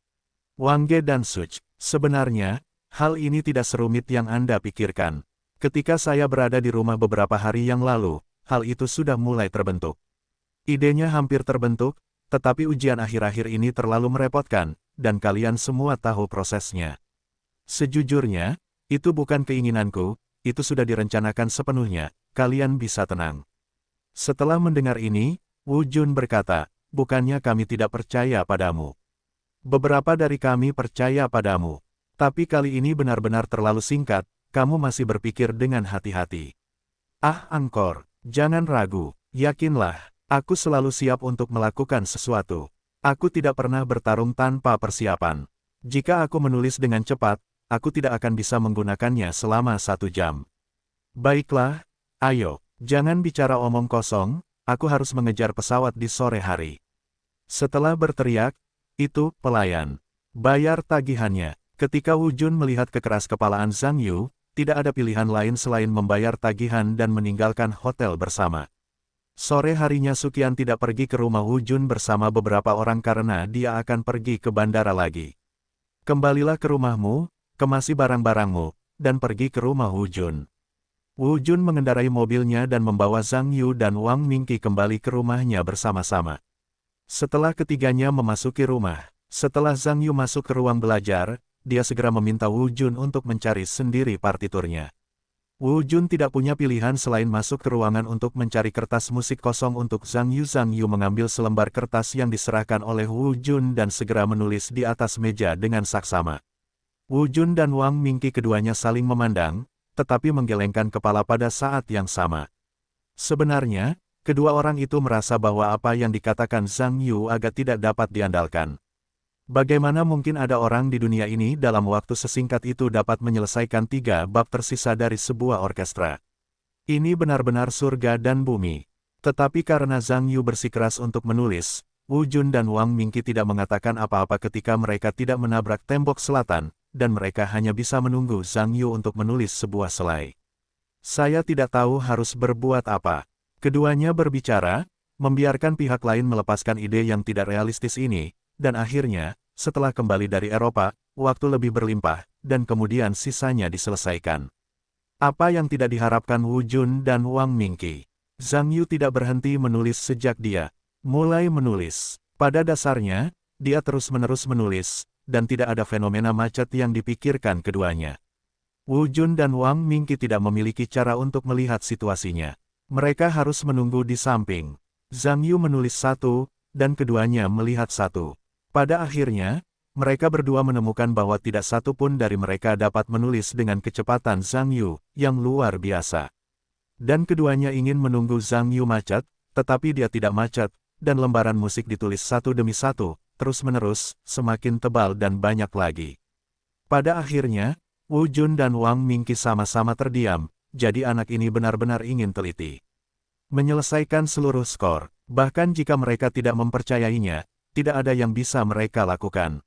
Wang Ge dan Such, sebenarnya, hal ini tidak serumit yang Anda pikirkan. Ketika saya berada di rumah beberapa hari yang lalu, hal itu sudah mulai terbentuk. Idenya hampir terbentuk, tetapi ujian akhir-akhir ini terlalu merepotkan, dan kalian semua tahu prosesnya. Sejujurnya, itu bukan keinginanku, itu sudah direncanakan sepenuhnya, kalian bisa tenang. Setelah mendengar ini, Wu Jun berkata, bukannya kami tidak percaya padamu. Beberapa dari kami percaya padamu, tapi kali ini benar-benar terlalu singkat, kamu masih berpikir dengan hati-hati. Ah Angkor, jangan ragu, yakinlah, aku selalu siap untuk melakukan sesuatu. Aku tidak pernah bertarung tanpa persiapan. Jika aku menulis dengan cepat, aku tidak akan bisa menggunakannya selama 1 jam. Baiklah, ayo, jangan bicara omong kosong, aku harus mengejar pesawat di sore hari. Setelah berteriak, itu, pelayan. Bayar tagihannya. Ketika Wu Jun melihat kekeras-kepalaan Zhang Yu, tidak ada pilihan lain selain membayar tagihan dan meninggalkan hotel bersama. Sore harinya Suqian tidak pergi ke rumah Wu Jun bersama beberapa orang karena dia akan pergi ke bandara lagi. Kembalilah ke rumahmu, kemasi barang-barangmu, dan pergi ke rumah Wu Jun. Wu Jun mengendarai mobilnya dan membawa Zhang Yu dan Wang Mingqi kembali ke rumahnya bersama-sama. Setelah ketiganya memasuki rumah, setelah Zhang Yu masuk ke ruang belajar, dia segera meminta Wu Jun untuk mencari sendiri partiturnya. Wu Jun tidak punya pilihan selain masuk ke ruangan untuk mencari kertas musik kosong untuk Zhang Yu. Zhang Yu mengambil selembar kertas yang diserahkan oleh Wu Jun dan segera menulis di atas meja dengan saksama. Wu Jun dan Wang Mingqi keduanya saling memandang, tetapi menggelengkan kepala pada saat yang sama. Sebenarnya, kedua orang itu merasa bahwa apa yang dikatakan Zhang Yu agak tidak dapat diandalkan. Bagaimana mungkin ada orang di dunia ini dalam waktu sesingkat itu dapat menyelesaikan 3 bab tersisa dari sebuah orkestra? Ini benar-benar surga dan bumi. Tetapi karena Zhang Yu bersikeras untuk menulis, Wu Jun dan Wang Mingqi tidak mengatakan apa-apa ketika mereka tidak menabrak tembok selatan, dan mereka hanya bisa menunggu Zhang Yu untuk menulis sebuah selai. Saya tidak tahu harus berbuat apa. Keduanya berbicara, membiarkan pihak lain melepaskan ide yang tidak realistis ini, dan akhirnya, setelah kembali dari Eropa, waktu lebih berlimpah, dan kemudian sisanya diselesaikan. Apa yang tidak diharapkan Wu Jun dan Wang Mingqi. Zhang Yu tidak berhenti menulis sejak dia mulai menulis. Pada dasarnya, dia terus-menerus menulis, dan tidak ada fenomena macet yang dipikirkan keduanya. Wu Jun dan Wang Mingqi tidak memiliki cara untuk melihat situasinya. Mereka harus menunggu di samping. Zhang Yu menulis satu, dan keduanya melihat satu. Pada akhirnya, mereka berdua menemukan bahwa tidak satu pun dari mereka dapat menulis dengan kecepatan Zhang Yu, yang luar biasa. Dan keduanya ingin menunggu Zhang Yu macet, tetapi dia tidak macet, dan lembaran musik ditulis satu demi satu, terus-menerus, semakin tebal dan banyak lagi. Pada akhirnya, Wu Jun dan Wang Mingqi sama-sama terdiam, jadi anak ini benar-benar ingin teliti menyelesaikan seluruh skor. Bahkan jika mereka tidak mempercayainya, tidak ada yang bisa mereka lakukan.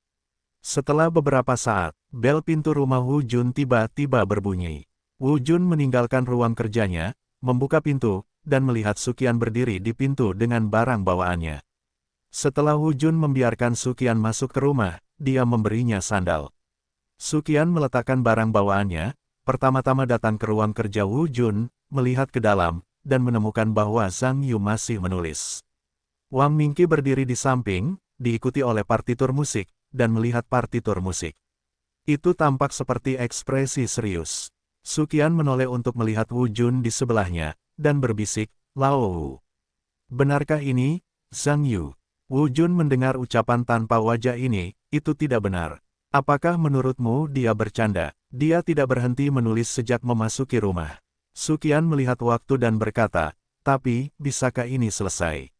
Setelah beberapa saat, bel pintu rumah Wu Jun tiba-tiba berbunyi. Wu Jun meninggalkan ruang kerjanya, membuka pintu, dan melihat Suqian berdiri di pintu dengan barang bawaannya. Setelah Wu Jun membiarkan Suqian masuk ke rumah, dia memberinya sandal. Suqian meletakkan barang bawaannya, pertama-tama datang ke ruang kerja Wu Jun, melihat ke dalam, dan menemukan bahwa Zhang Yu masih menulis. Wang Mingqi berdiri di samping, diikuti oleh partitur musik, dan melihat partitur musik. Itu tampak seperti ekspresi serius. Suqian menoleh untuk melihat Wu Jun di sebelahnya, dan berbisik, "Lao Wu. Benarkah ini, Zhang Yu?" Wu Jun mendengar ucapan tanpa wajah ini, "Itu tidak benar. Apakah menurutmu dia bercanda?" Dia tidak berhenti menulis sejak memasuki rumah. Suqian melihat waktu dan berkata, "Tapi, bisakah ini selesai?"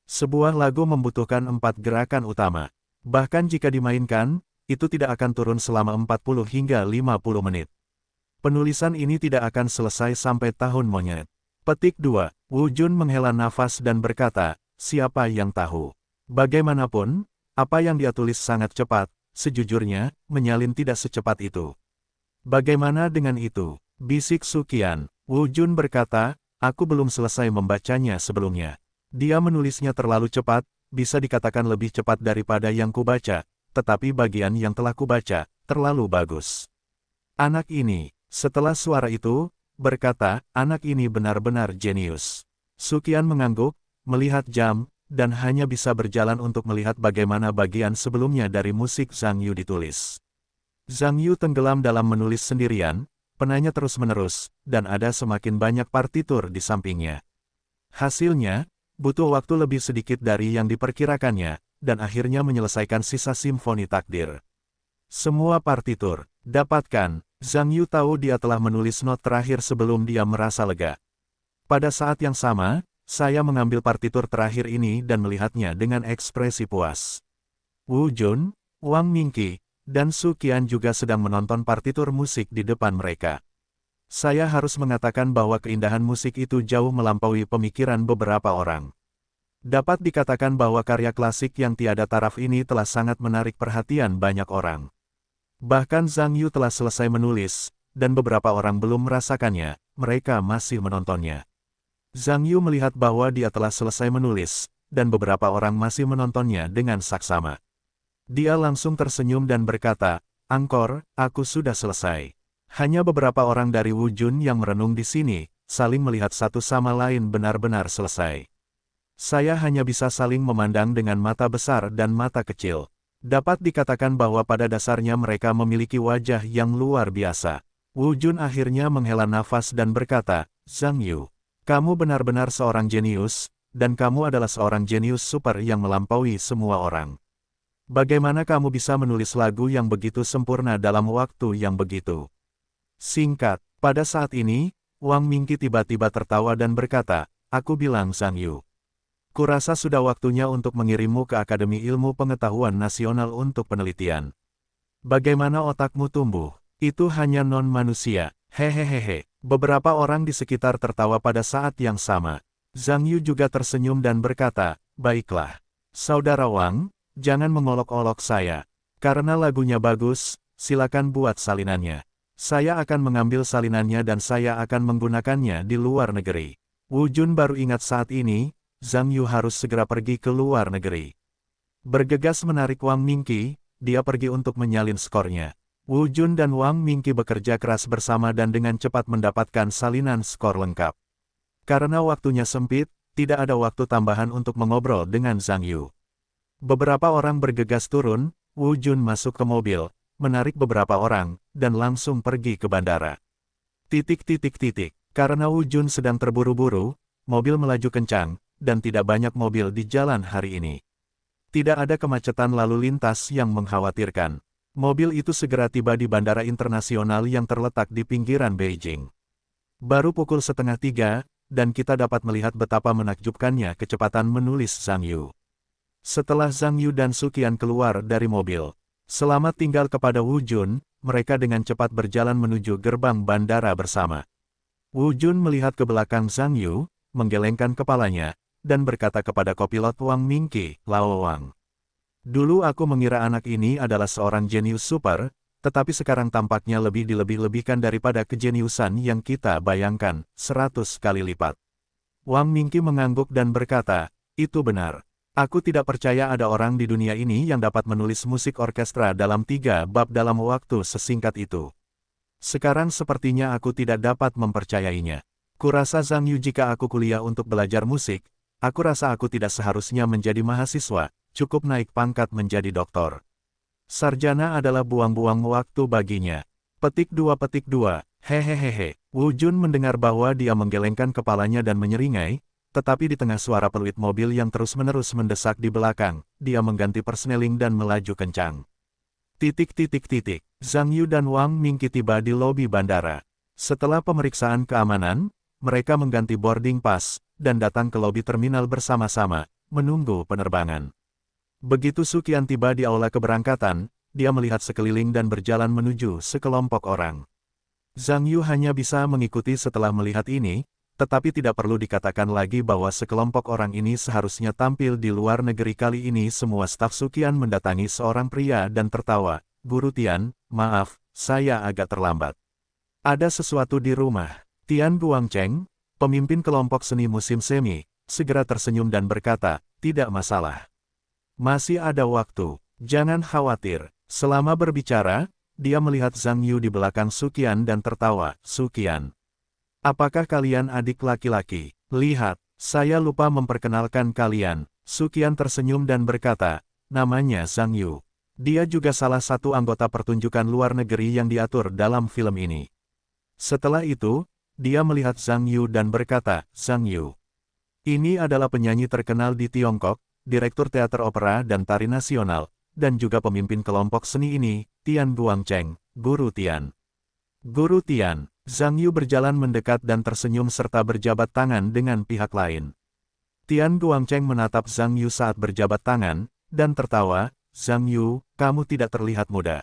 Sebuah lagu membutuhkan 4 gerakan utama. Bahkan jika dimainkan, itu tidak akan turun selama 40 hingga 50 menit. Penulisan ini tidak akan selesai sampai tahun monyet. Petik 2. Wu Jun menghela nafas dan berkata, "Siapa yang tahu?" Bagaimanapun, apa yang dia tulis sangat cepat, sejujurnya, menyalin tidak secepat itu. "Bagaimana dengan itu?" bisik Suqian. Wu Jun berkata, "Aku belum selesai membacanya sebelumnya. Dia menulisnya terlalu cepat, bisa dikatakan lebih cepat daripada yang kubaca, tetapi bagian yang telah kubaca, terlalu bagus." Anak ini, setelah suara itu, berkata, "Anak ini benar-benar jenius." Suqian mengangguk, melihat jam, dan hanya bisa berjalan untuk melihat bagaimana bagian sebelumnya dari musik Zhang Yu ditulis. Zhang Yu tenggelam dalam menulis sendirian, penanya terus-menerus, dan ada semakin banyak partitur di sampingnya. Hasilnya, butuh waktu lebih sedikit dari yang diperkirakannya, dan akhirnya menyelesaikan sisa simfoni takdir. Semua partitur, dapatkan. Zhang Yu tahu dia telah menulis not terakhir sebelum dia merasa lega. Pada saat yang sama, saya mengambil partitur terakhir ini dan melihatnya dengan ekspresi puas. Wu Jun, Wang Mingqi, dan Suqian juga sedang menonton partitur musik di depan mereka. Saya harus mengatakan bahwa keindahan musik itu jauh melampaui pemikiran beberapa orang. Dapat dikatakan bahwa karya klasik yang tiada taraf ini telah sangat menarik perhatian banyak orang. Bahkan Zhang Yu telah selesai menulis, dan beberapa orang belum merasakannya, mereka masih menontonnya. Zhang Yu melihat bahwa dia telah selesai menulis, dan beberapa orang masih menontonnya dengan saksama. Dia langsung tersenyum dan berkata, "Angkor, aku sudah selesai." Hanya beberapa orang dari Wu Jun yang merenung di sini, saling melihat satu sama lain benar-benar selesai. Saya hanya bisa saling memandang dengan mata besar dan mata kecil. Dapat dikatakan bahwa pada dasarnya mereka memiliki wajah yang luar biasa. Wu Jun akhirnya menghela nafas dan berkata, "Zhang Yu, kamu benar-benar seorang jenius, dan kamu adalah seorang jenius super yang melampaui semua orang. Bagaimana kamu bisa menulis lagu yang begitu sempurna dalam waktu yang begitu singkat?" Pada saat ini, Wang Mingqi tiba-tiba tertawa dan berkata, "Aku bilang Zhang Yu. Kurasa sudah waktunya untuk mengirimmu ke Akademi Ilmu Pengetahuan Nasional untuk penelitian. Bagaimana otakmu tumbuh? Itu hanya non-manusia, hehehehe." Beberapa orang di sekitar tertawa pada saat yang sama. Zhang Yu juga tersenyum dan berkata, "Baiklah. Saudara Wang, jangan mengolok-olok saya. Karena lagunya bagus, silakan buat salinannya. Saya akan mengambil salinannya dan saya akan menggunakannya di luar negeri." Wu Jun baru ingat saat ini, Zhang Yu harus segera pergi ke luar negeri. Bergegas menarik Wang Mingqi, dia pergi untuk menyalin skornya. Wu Jun dan Wang Mingqi bekerja keras bersama dan dengan cepat mendapatkan salinan skor lengkap. Karena waktunya sempit, tidak ada waktu tambahan untuk mengobrol dengan Zhang Yu. Beberapa orang bergegas turun, Wu Jun masuk ke mobil, menarik beberapa orang, dan langsung pergi ke bandara. Karena Wu Jun sedang terburu-buru, mobil melaju kencang, dan tidak banyak mobil di jalan hari ini. Tidak ada kemacetan lalu lintas yang mengkhawatirkan. Mobil itu segera tiba di bandara internasional yang terletak di pinggiran Beijing. Baru pukul 2:30, dan kita dapat melihat betapa menakjubkannya kecepatan menulis Zhang Yu. Setelah Zhang Yu dan Suqian keluar dari mobil, selamat tinggal kepada Wu Jun, mereka dengan cepat berjalan menuju gerbang bandara bersama. Wu Jun melihat ke belakang Zhang Yu, menggelengkan kepalanya, dan berkata kepada kopilot Wang Mingqi, Lao Wang. Dulu aku mengira anak ini adalah seorang jenius super, tetapi sekarang tampaknya lebih dilebih-lebihkan daripada kejeniusan yang kita bayangkan, 100 kali lipat. Wang Mingqi mengangguk dan berkata, itu benar. Aku tidak percaya ada orang di dunia ini yang dapat menulis musik orkestra dalam 3 bab dalam waktu sesingkat itu. Sekarang sepertinya aku tidak dapat mempercayainya. Kurasa Zhang Yu jika aku kuliah untuk belajar musik, aku rasa aku tidak seharusnya menjadi mahasiswa, cukup naik pangkat menjadi doktor. Sarjana adalah buang-buang waktu baginya. Petik 2, hehehehe. Wu Jun mendengar bahwa dia menggelengkan kepalanya dan menyeringai, tetapi di tengah suara peluit mobil yang terus-menerus mendesak di belakang, dia mengganti persneling dan melaju kencang. Zhang Yu dan Wang Mingqi tiba di lobi bandara. Setelah pemeriksaan keamanan, mereka mengganti boarding pass, dan datang ke lobi terminal bersama-sama, menunggu penerbangan. Begitu Suqian tiba di aula keberangkatan, dia melihat sekeliling dan berjalan menuju sekelompok orang. Zhang Yu hanya bisa mengikuti setelah melihat ini, tetapi tidak perlu dikatakan lagi bahwa sekelompok orang ini seharusnya tampil di luar negeri. Kali ini semua staf Suqian mendatangi seorang pria dan tertawa, Guru Tian, maaf, saya agak terlambat. Ada sesuatu di rumah. Tian Guangcheng, pemimpin kelompok seni musim semi, segera tersenyum dan berkata, tidak masalah. Masih ada waktu, jangan khawatir. Selama berbicara, dia melihat Zhang Yu di belakang Suqian dan tertawa, Suqian. Apakah kalian adik laki-laki? Lihat, saya lupa memperkenalkan kalian. Suqian tersenyum dan berkata, namanya Zhang Yu. Dia juga salah satu anggota pertunjukan luar negeri yang diatur dalam film ini. Setelah itu, dia melihat Zhang Yu dan berkata, Zhang Yu. Ini adalah penyanyi terkenal di Tiongkok, direktur teater opera dan tari nasional, dan juga pemimpin kelompok seni ini, Tian Guangcheng, Guru Tian. Guru Tian. Zhang Yu berjalan mendekat dan tersenyum serta berjabat tangan dengan pihak lain. Tian Guangcheng menatap Zhang Yu saat berjabat tangan, dan tertawa, Zhang Yu, kamu tidak terlihat muda.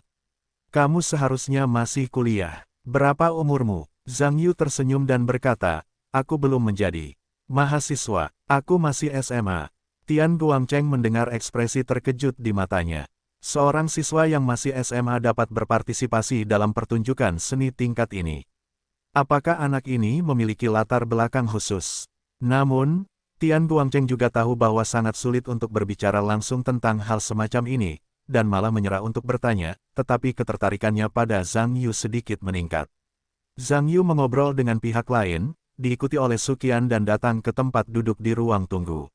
Kamu seharusnya masih kuliah. Berapa umurmu? Zhang Yu tersenyum dan berkata, aku belum menjadi mahasiswa, aku masih SMA. Tian Guangcheng mendengar ekspresi terkejut di matanya. Seorang siswa yang masih SMA dapat berpartisipasi dalam pertunjukan seni tingkat ini. Apakah anak ini memiliki latar belakang khusus? Namun, Tian Guangcheng juga tahu bahwa sangat sulit untuk berbicara langsung tentang hal semacam ini, dan malah menyerah untuk bertanya, tetapi ketertarikannya pada Zhang Yu sedikit meningkat. Zhang Yu mengobrol dengan pihak lain, diikuti oleh Suqian dan datang ke tempat duduk di ruang tunggu.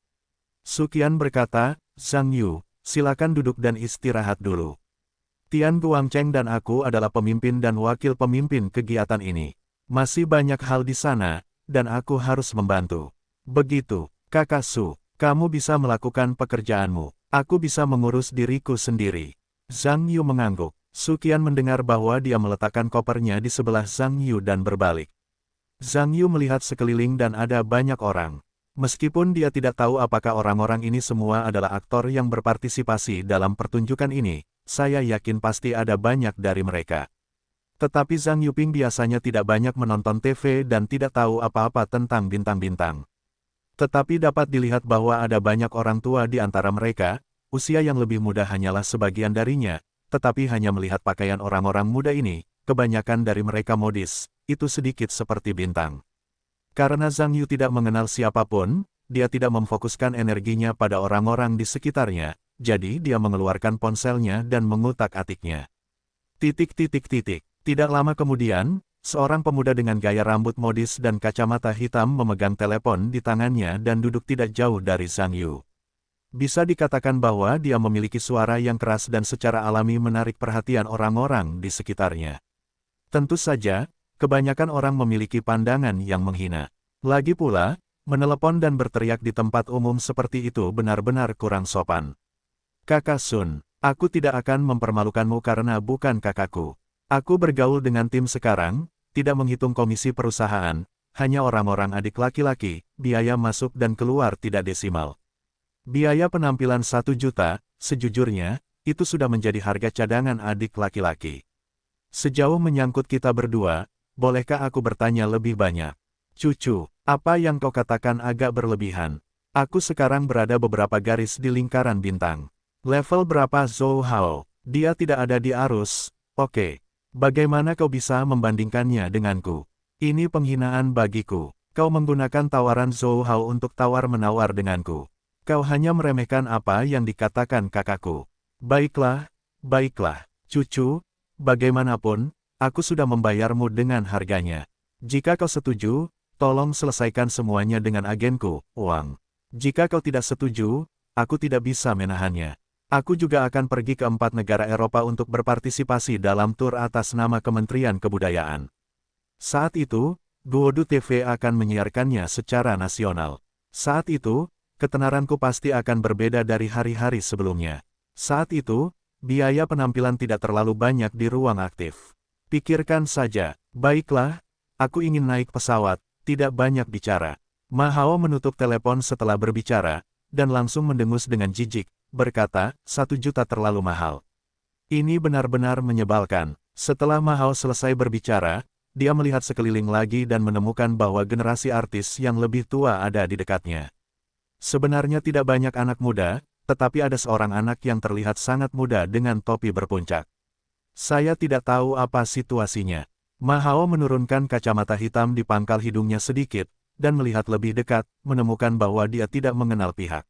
Suqian berkata, Zhang Yu, silakan duduk dan istirahat dulu. Tian Guangcheng dan aku adalah pemimpin dan wakil pemimpin kegiatan ini. Masih banyak hal di sana, dan aku harus membantu. Begitu, Kakak Su, kamu bisa melakukan pekerjaanmu. Aku bisa mengurus diriku sendiri. Zhang Yu mengangguk. Suqian mendengar bahwa dia meletakkan kopernya di sebelah Zhang Yu dan berbalik. Zhang Yu melihat sekeliling dan ada banyak orang. Meskipun dia tidak tahu apakah orang-orang ini semua adalah aktor yang berpartisipasi dalam pertunjukan ini, saya yakin pasti ada banyak dari mereka. Tetapi Zhang Yuping biasanya tidak banyak menonton TV dan tidak tahu apa-apa tentang bintang-bintang. Tetapi dapat dilihat bahwa ada banyak orang tua di antara mereka, usia yang lebih muda hanyalah sebagian darinya, tetapi hanya melihat pakaian orang-orang muda ini, kebanyakan dari mereka modis, itu sedikit seperti bintang. Karena Zhang Yu tidak mengenal siapapun, dia tidak memfokuskan energinya pada orang-orang di sekitarnya, jadi dia mengeluarkan ponselnya dan mengutak-atiknya. Tidak lama kemudian, seorang pemuda dengan gaya rambut modis dan kacamata hitam memegang telepon di tangannya dan duduk tidak jauh dari Zhang Yu. Bisa dikatakan bahwa dia memiliki suara yang keras dan secara alami menarik perhatian orang-orang di sekitarnya. Tentu saja, kebanyakan orang memiliki pandangan yang menghina. Lagi pula, Menelepon dan berteriak di tempat umum seperti itu benar-benar kurang sopan. Kakak Sun, aku tidak akan mempermalukanmu karena bukan kakakku. Aku bergaul dengan tim sekarang, tidak menghitung komisi perusahaan, hanya orang-orang adik laki-laki, biaya masuk dan keluar tidak desimal. Biaya penampilan 1 juta, sejujurnya, itu sudah menjadi harga cadangan adik laki-laki. Sejauh menyangkut kita berdua, bolehkah aku bertanya lebih banyak? Cucu, apa yang kau katakan agak berlebihan. Aku sekarang berada beberapa garis di lingkaran bintang. Level berapa Zhou Hao? Dia tidak ada di arus, oke. Bagaimana kau bisa membandingkannya denganku? Ini penghinaan bagiku. Kau menggunakan tawaran Zhou Hao untuk tawar-menawar denganku. Kau hanya meremehkan apa yang dikatakan kakakku. Baiklah, baiklah, cucu, bagaimanapun, aku sudah membayarmu dengan harganya. Jika kau setuju, tolong selesaikan semuanya dengan agenku, Wang. Jika kau tidak setuju, aku tidak bisa menahannya. Aku juga akan pergi ke 4 negara Eropa untuk berpartisipasi dalam tur atas nama Kementerian Kebudayaan. Saat itu, Guodu TV akan menyiarkannya secara nasional. Saat itu, ketenaranku pasti akan berbeda dari hari-hari sebelumnya. Saat itu, biaya penampilan tidak terlalu banyak di ruang aktif. Pikirkan saja, baiklah, aku ingin naik pesawat, tidak banyak bicara. Ma Hao menutup telepon setelah berbicara, dan langsung mendengus dengan jijik, berkata, 1 juta terlalu mahal. Ini benar-benar menyebalkan. Setelah Ma Hao selesai berbicara, dia melihat sekeliling lagi dan menemukan bahwa generasi artis yang lebih tua ada di dekatnya. Sebenarnya tidak banyak anak muda, tetapi ada seorang anak yang terlihat sangat muda dengan topi berpuncak. Saya tidak tahu apa situasinya. Ma Hao menurunkan kacamata hitam di pangkal hidungnya sedikit, dan melihat lebih dekat, menemukan bahwa dia tidak mengenal pihak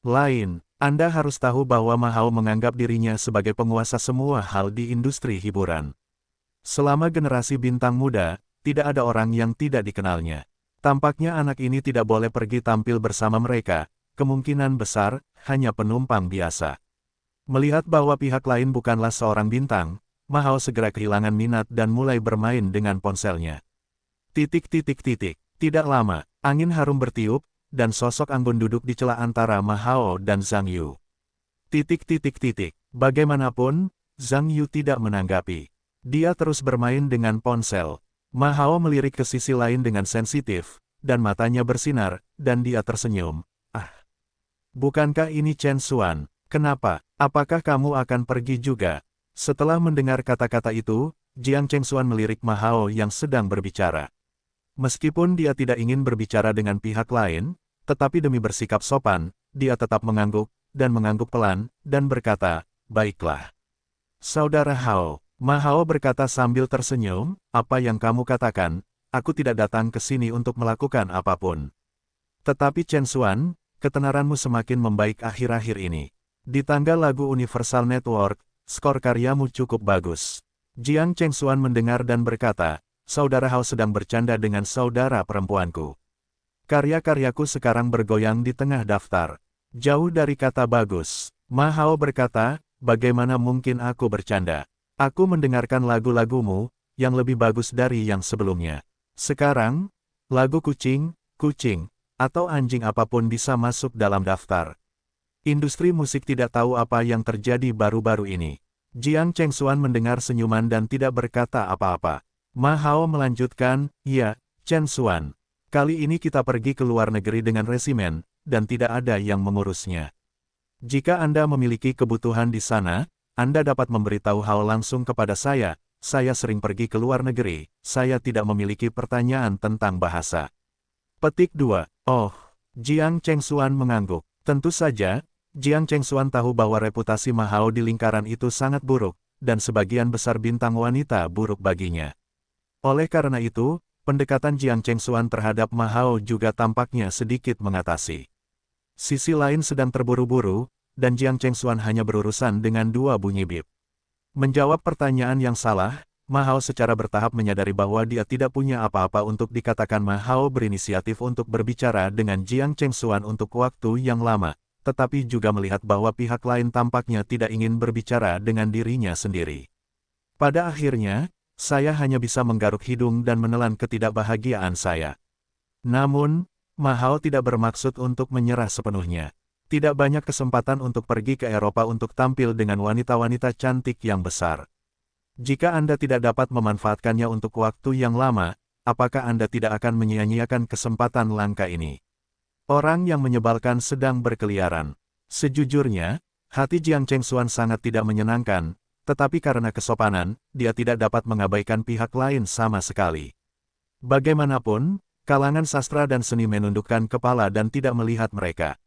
lain. Anda harus tahu bahwa Ma Hao menganggap dirinya sebagai penguasa semua hal di industri hiburan. Selama generasi bintang muda, tidak ada orang yang tidak dikenalnya. Tampaknya anak ini tidak boleh pergi tampil bersama mereka, kemungkinan besar, hanya penumpang biasa. Melihat bahwa pihak lain bukanlah seorang bintang, Ma Hao segera kehilangan minat dan mulai bermain dengan ponselnya. Tidak lama, angin harum bertiup, dan sosok Anggun duduk di celah antara Ma Hao dan Zhang Yu. Bagaimanapun, Zhang Yu tidak menanggapi. Dia terus bermain dengan ponsel. Ma Hao melirik ke sisi lain dengan sensitif, dan matanya bersinar, dan dia tersenyum. Ah, bukankah ini Chen Xuan? Kenapa? Apakah kamu akan pergi juga? Setelah mendengar kata-kata itu, Jiang Chengxuan melirik Ma Hao yang sedang berbicara. Meskipun dia tidak ingin berbicara dengan pihak lain, tetapi demi bersikap sopan, dia tetap mengangguk, dan mengangguk pelan, dan berkata, baiklah. Saudara Hao, Ma Hao berkata sambil tersenyum, apa yang kamu katakan, aku tidak datang ke sini untuk melakukan apapun. Tetapi Chen Xuan, ketenaranmu semakin membaik akhir-akhir ini. Di tangga lagu Universal Network, skor karyamu cukup bagus. Jiang Chengxuan mendengar dan berkata, Saudara Hao sedang bercanda dengan saudara perempuanku. Karya-karyaku sekarang bergoyang di tengah daftar. Jauh dari kata bagus. Ma Hao berkata, bagaimana mungkin aku bercanda? Aku mendengarkan lagu-lagumu, yang lebih bagus dari yang sebelumnya. Sekarang, lagu kucing, atau anjing apapun bisa masuk dalam daftar. Industri musik tidak tahu apa yang terjadi baru-baru ini. Jiang Chengxuan mendengar senyuman dan tidak berkata apa-apa. Ma Hao melanjutkan, ya, Chen Xuan. Kali ini kita pergi ke luar negeri dengan resimen, dan tidak ada yang mengurusnya. Jika Anda memiliki kebutuhan di sana, Anda dapat memberitahu Hao langsung kepada saya sering pergi ke luar negeri, saya tidak memiliki pertanyaan tentang bahasa. Petik 2. Oh, Jiang Chengxuan mengangguk. Tentu saja, Jiang Chengxuan tahu bahwa reputasi Ma Hao di lingkaran itu sangat buruk, dan sebagian besar bintang wanita buruk baginya. Oleh karena itu, pendekatan Jiang Chengxuan terhadap Ma Hao juga tampaknya sedikit mengatasi. Sisi lain sedang terburu-buru, dan Jiang Chengxuan hanya berurusan dengan 2 bunyi bip. Menjawab pertanyaan yang salah, Ma Hao secara bertahap menyadari bahwa dia tidak punya apa-apa untuk dikatakan. Ma Hao berinisiatif untuk berbicara dengan Jiang Chengxuan untuk waktu yang lama, tetapi juga melihat bahwa pihak lain tampaknya tidak ingin berbicara dengan dirinya sendiri. Pada akhirnya, saya hanya bisa menggaruk hidung dan menelan ketidakbahagiaan saya. Namun, Ma Hao tidak bermaksud untuk menyerah sepenuhnya. Tidak banyak kesempatan untuk pergi ke Eropa untuk tampil dengan wanita-wanita cantik yang besar. Jika Anda tidak dapat memanfaatkannya untuk waktu yang lama, apakah Anda tidak akan menyia-nyiakan kesempatan langka ini? Orang yang menyebalkan sedang berkeliaran. Sejujurnya, hati Jiang Chengxuan sangat tidak menyenangkan, tetapi karena kesopanan, dia tidak dapat mengabaikan pihak lain sama sekali. Bagaimanapun, kalangan sastra dan seni menundukkan kepala dan tidak melihat mereka.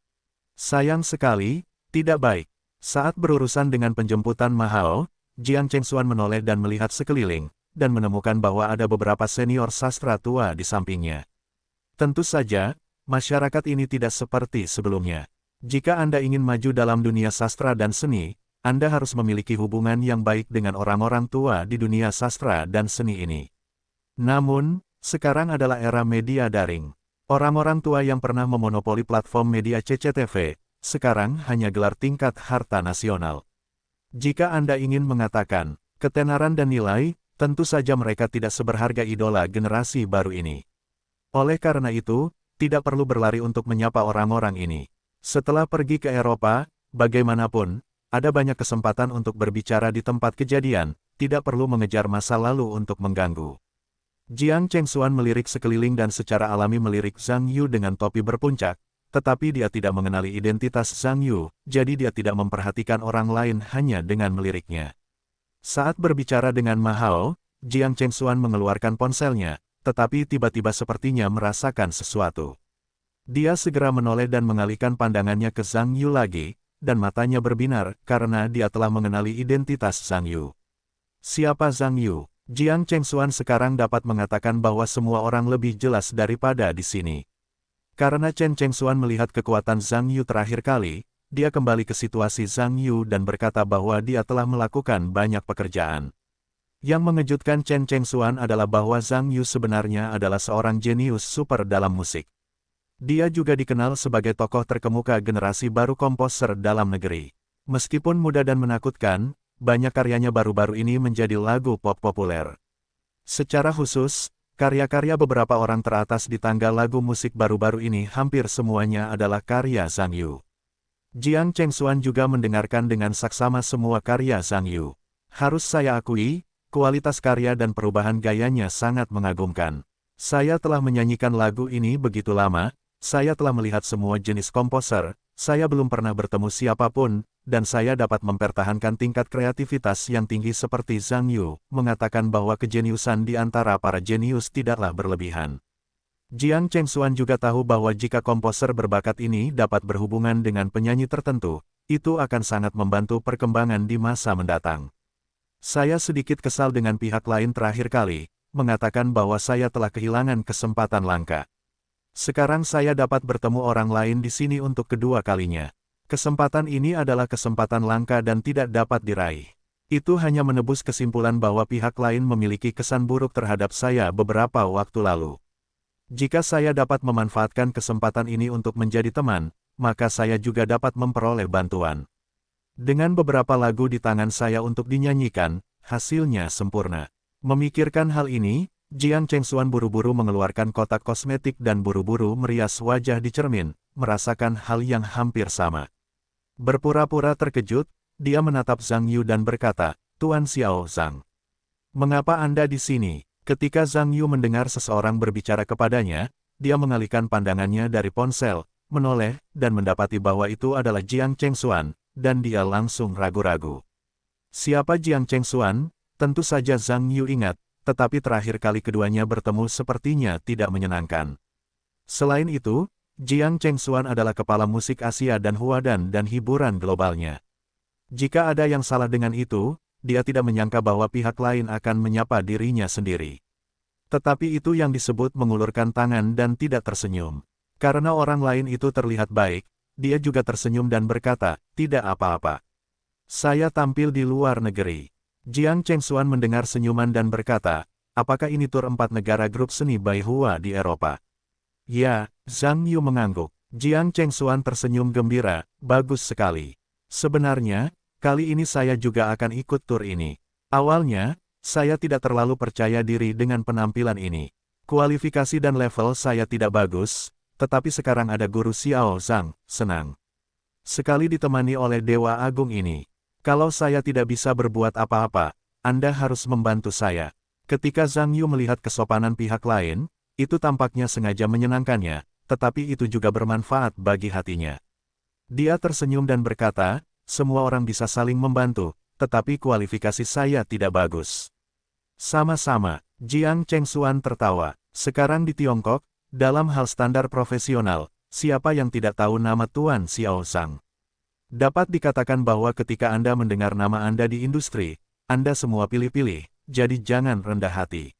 Sayang sekali, tidak baik. Saat berurusan dengan penjemputan Ma Hao, Jiang Chengxuan menoleh dan melihat sekeliling, dan menemukan bahwa ada beberapa senior sastra tua di sampingnya. Tentu saja, masyarakat ini tidak seperti sebelumnya. Jika Anda ingin maju dalam dunia sastra dan seni, Anda harus memiliki hubungan yang baik dengan orang-orang tua di dunia sastra dan seni ini. Namun, sekarang adalah era media daring. Orang-orang tua yang pernah memonopoli platform media CCTV, sekarang hanya gelar tingkat harta nasional. Jika Anda ingin mengatakan ketenaran dan nilai, tentu saja mereka tidak seberharga idola generasi baru ini. Oleh karena itu, tidak perlu berlari untuk menyapa orang-orang ini. Setelah pergi ke Eropa, bagaimanapun, ada banyak kesempatan untuk berbicara di tempat kejadian, tidak perlu mengejar masa lalu untuk mengganggu. Jiang Chengxuan melirik sekeliling dan secara alami melirik Zhang Yu dengan topi berpuncak, tetapi dia tidak mengenali identitas Zhang Yu, jadi dia tidak memperhatikan orang lain hanya dengan meliriknya. Saat berbicara dengan Ma Hao, Jiang Chengxuan mengeluarkan ponselnya, tetapi tiba-tiba sepertinya merasakan sesuatu. Dia segera menoleh dan mengalihkan pandangannya ke Zhang Yu lagi, dan matanya berbinar karena dia telah mengenali identitas Zhang Yu. Siapa Zhang Yu? Jiang Chengxuan sekarang dapat mengatakan bahwa semua orang lebih jelas daripada di sini. Karena Chen Chengxuan melihat kekuatan Zhang Yu terakhir kali, dia kembali ke situasi Zhang Yu dan berkata bahwa dia telah melakukan banyak pekerjaan. Yang mengejutkan Chen Chengxuan adalah bahwa Zhang Yu sebenarnya adalah seorang jenius super dalam musik. Dia juga dikenal sebagai tokoh terkemuka generasi baru komposer dalam negeri. Meskipun muda dan menakutkan, banyak karyanya baru-baru ini menjadi lagu pop populer. Secara khusus, karya-karya beberapa orang teratas di tangga lagu musik baru-baru ini hampir semuanya adalah karya Zhang Yu. Jiang Chengxuan juga mendengarkan dengan saksama semua karya Zhang Yu. Harus saya akui, kualitas karya dan perubahan gayanya sangat mengagumkan. Saya telah menyanyikan lagu ini begitu lama, saya telah melihat semua jenis komposer, saya belum pernah bertemu siapapun, dan saya dapat mempertahankan tingkat kreativitas yang tinggi seperti Zhang Yu, mengatakan bahwa kejeniusan di antara para jenius tidaklah berlebihan. Jiang Chengxuan juga tahu bahwa jika komposer berbakat ini dapat berhubungan dengan penyanyi tertentu, itu akan sangat membantu perkembangan di masa mendatang. Saya sedikit kesal dengan pihak lain terakhir kali, mengatakan bahwa saya telah kehilangan kesempatan langka. Sekarang saya dapat bertemu orang lain di sini untuk kedua kalinya. Kesempatan ini adalah kesempatan langka dan tidak dapat diraih. Itu hanya menebus kesimpulan bahwa pihak lain memiliki kesan buruk terhadap saya beberapa waktu lalu. Jika saya dapat memanfaatkan kesempatan ini untuk menjadi teman, maka saya juga dapat memperoleh bantuan. Dengan beberapa lagu di tangan saya untuk dinyanyikan, hasilnya sempurna. Memikirkan hal ini, Jiang Chengxuan buru-buru mengeluarkan kotak kosmetik dan buru-buru merias wajah di cermin, merasakan hal yang hampir sama. Berpura-pura terkejut, dia menatap Zhang Yu dan berkata, "Tuan Xiao Zhang, mengapa Anda di sini?" Ketika Zhang Yu mendengar seseorang berbicara kepadanya, dia mengalihkan pandangannya dari ponsel, menoleh, dan mendapati bahwa itu adalah Jiang Chengxuan, dan dia langsung ragu-ragu. Siapa Jiang Chengxuan? Tentu saja Zhang Yu ingat, tetapi terakhir kali keduanya bertemu sepertinya tidak menyenangkan. Selain itu, Jiang Chengxuan adalah kepala musik Asia dan Huadan dan hiburan globalnya. Jika ada yang salah dengan itu, dia tidak menyangka bahwa pihak lain akan menyapa dirinya sendiri. Tetapi itu yang disebut mengulurkan tangan dan tidak tersenyum. Karena orang lain itu terlihat baik, dia juga tersenyum dan berkata, "Tidak apa-apa. Saya tampil di luar negeri." Jiang Chengxuan mendengar senyuman dan berkata, "Apakah ini tur 4 negara grup seni Baihua di Eropa?" "Ya," Zhang Yu mengangguk. Jiang Chengxuan tersenyum gembira, "Bagus sekali. Sebenarnya, kali ini saya juga akan ikut tur ini. Awalnya, saya tidak terlalu percaya diri dengan penampilan ini. Kualifikasi dan level saya tidak bagus, tetapi sekarang ada Guru Xiao Zhang, senang sekali ditemani oleh Dewa Agung ini. Kalau saya tidak bisa berbuat apa-apa, Anda harus membantu saya. Ketika Zhang Yu melihat kesopanan pihak lain, itu tampaknya sengaja menyenangkannya, tetapi itu juga bermanfaat bagi hatinya. Dia tersenyum dan berkata, semua orang bisa saling membantu, tetapi kualifikasi saya tidak bagus. Sama-sama, Jiang Chengxuan tertawa. Sekarang di Tiongkok, dalam hal standar profesional, siapa yang tidak tahu nama Tuan Xiao Zhang? Dapat dikatakan bahwa ketika Anda mendengar nama Anda di industri, Anda semua pilih-pilih, jadi jangan rendah hati.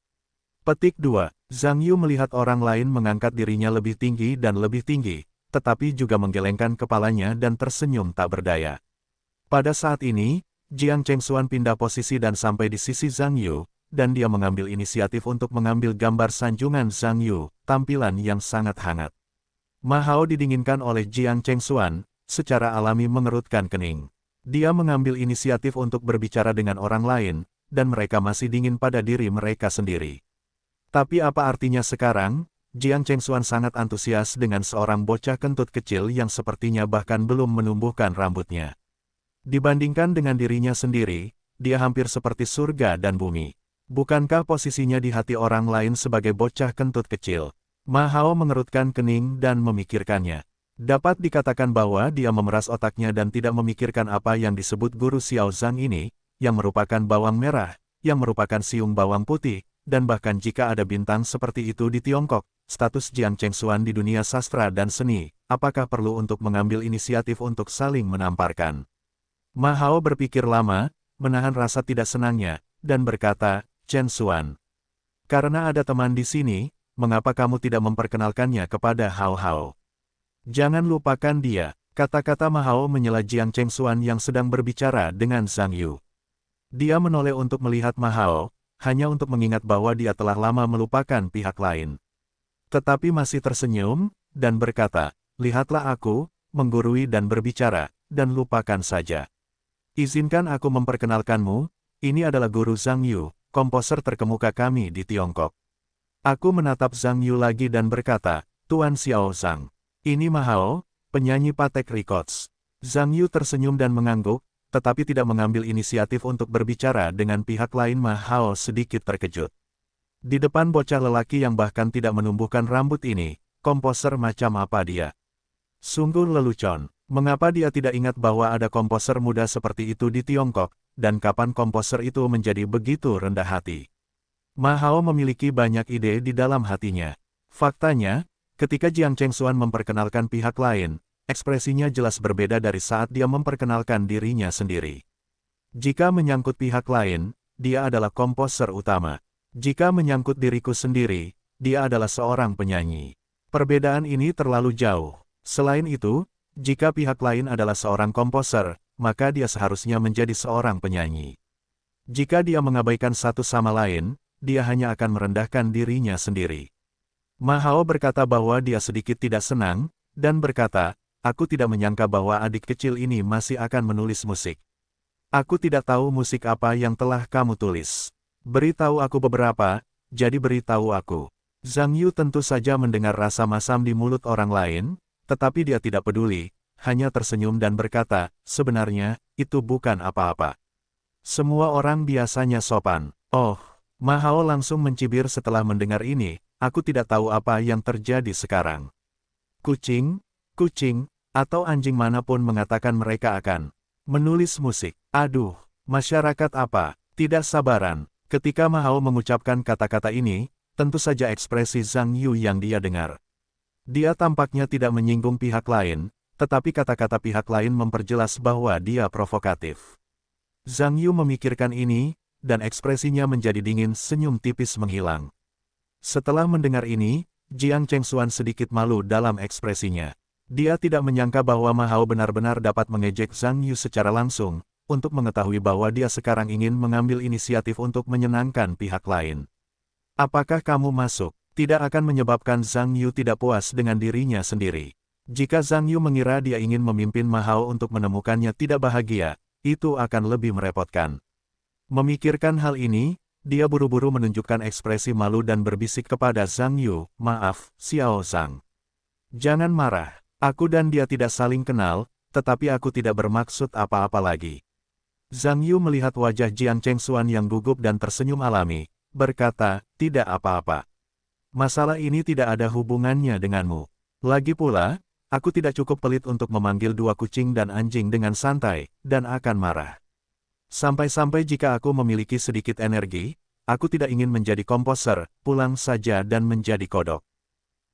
Petik 2. Zhang Yu melihat orang lain mengangkat dirinya lebih tinggi dan lebih tinggi, tetapi juga menggelengkan kepalanya dan tersenyum tak berdaya. Pada saat ini, Jiang Chengxuan pindah posisi dan sampai di sisi Zhang Yu, dan dia mengambil inisiatif untuk mengambil gambar sanjungan Zhang Yu, tampilan yang sangat hangat. Ma Hao didinginkan oleh Jiang Chengxuan, secara alami mengerutkan kening. Dia mengambil inisiatif untuk berbicara dengan orang lain, dan mereka masih dingin pada diri mereka sendiri. Tapi apa artinya sekarang? Jiang Chengxuan sangat antusias dengan seorang bocah kentut kecil yang sepertinya bahkan belum menumbuhkan rambutnya. Dibandingkan dengan dirinya sendiri, dia hampir seperti surga dan bumi. Bukankah posisinya di hati orang lain sebagai bocah kentut kecil? Ma Hao mengerutkan kening dan memikirkannya. Dapat dikatakan bahwa dia memeras otaknya dan tidak memikirkan apa yang disebut Guru Xiao Zhang ini, yang merupakan bawang merah, yang merupakan siung bawang putih, dan bahkan jika ada bintang seperti itu di Tiongkok, status Jiang Chengxuan di dunia sastra dan seni, apakah perlu untuk mengambil inisiatif untuk saling menamparkan? Ma Hao berpikir lama, menahan rasa tidak senangnya, dan berkata, Chen Xuan, karena ada teman di sini, mengapa kamu tidak memperkenalkannya kepada Hao Hao? Jangan lupakan dia, kata-kata Ma Hao menyela Jiang Chengxuan yang sedang berbicara dengan Zhang Yu. Dia menoleh untuk melihat Ma Hao, hanya untuk mengingat bahwa dia telah lama melupakan pihak lain. Tetapi masih tersenyum, dan berkata, lihatlah aku, menggurui dan berbicara, dan lupakan saja. Izinkan aku memperkenalkanmu, ini adalah Guru Zhang Yu, komposer terkemuka kami di Tiongkok. Aku menatap Zhang Yu lagi dan berkata, Tuan Xiao Zhang, ini Ma Hao, penyanyi Patek Records. Zhang Yu tersenyum dan mengangguk, tetapi tidak mengambil inisiatif untuk berbicara dengan pihak lain. Ma Hao sedikit terkejut. Di depan bocah lelaki yang bahkan tidak menumbuhkan rambut ini, komposer macam apa dia? Sungguh lelucon, mengapa dia tidak ingat bahwa ada komposer muda seperti itu di Tiongkok, dan kapan komposer itu menjadi begitu rendah hati? Ma Hao memiliki banyak ide di dalam hatinya. Faktanya, ketika Jiang Chengxuan memperkenalkan pihak lain, ekspresinya jelas berbeda dari saat dia memperkenalkan dirinya sendiri. Jika menyangkut pihak lain, dia adalah komposer utama. Jika menyangkut diriku sendiri, dia adalah seorang penyanyi. Perbedaan ini terlalu jauh. Selain itu, jika pihak lain adalah seorang komposer, maka dia seharusnya menjadi seorang penyanyi. Jika dia mengabaikan satu sama lain, dia hanya akan merendahkan dirinya sendiri. Ma Hao berkata bahwa dia sedikit tidak senang, dan berkata, aku tidak menyangka bahwa adik kecil ini masih akan menulis musik. Aku tidak tahu musik apa yang telah kamu tulis. Beritahu aku beberapa, jadi beritahu aku. Zhang Yu tentu saja mendengar rasa masam di mulut orang lain, tetapi dia tidak peduli, hanya tersenyum dan berkata, sebenarnya, itu bukan apa-apa. Semua orang biasanya sopan. Oh, Ma Hao langsung mencibir setelah mendengar ini, aku tidak tahu apa yang terjadi sekarang. Kucing, atau anjing manapun mengatakan mereka akan menulis musik. Aduh, masyarakat apa, tidak sabaran. Ketika Ma Hao mengucapkan kata-kata ini, tentu saja ekspresi Zhang Yu yang dia dengar. Dia tampaknya tidak menyinggung pihak lain, tetapi kata-kata pihak lain memperjelas bahwa dia provokatif. Zhang Yu memikirkan ini, dan ekspresinya menjadi dingin, senyum tipis menghilang. Setelah mendengar ini, Jiang Chengxuan sedikit malu dalam ekspresinya. Dia tidak menyangka bahwa Ma Hao benar-benar dapat mengejek Zhang Yu secara langsung, untuk mengetahui bahwa dia sekarang ingin mengambil inisiatif untuk menyenangkan pihak lain. Apakah kamu masuk? Tidak akan menyebabkan Zhang Yu tidak puas dengan dirinya sendiri. Jika Zhang Yu mengira dia ingin memimpin Ma Hao untuk menemukannya tidak bahagia, itu akan lebih merepotkan. Memikirkan hal ini, dia buru-buru menunjukkan ekspresi malu dan berbisik kepada Zhang Yu, maaf, Xiao Zhang. Jangan marah. Aku dan dia tidak saling kenal, tetapi aku tidak bermaksud apa-apa lagi. Zhang Yu melihat wajah Jiang Chengxuan yang gugup dan tersenyum alami, berkata, tidak apa-apa. Masalah ini tidak ada hubungannya denganmu. Lagi pula, aku tidak cukup pelit untuk memanggil dua kucing dan anjing dengan santai, dan akan marah. Sampai-sampai jika aku memiliki sedikit energi, aku tidak ingin menjadi komposer, pulang saja dan menjadi kodok.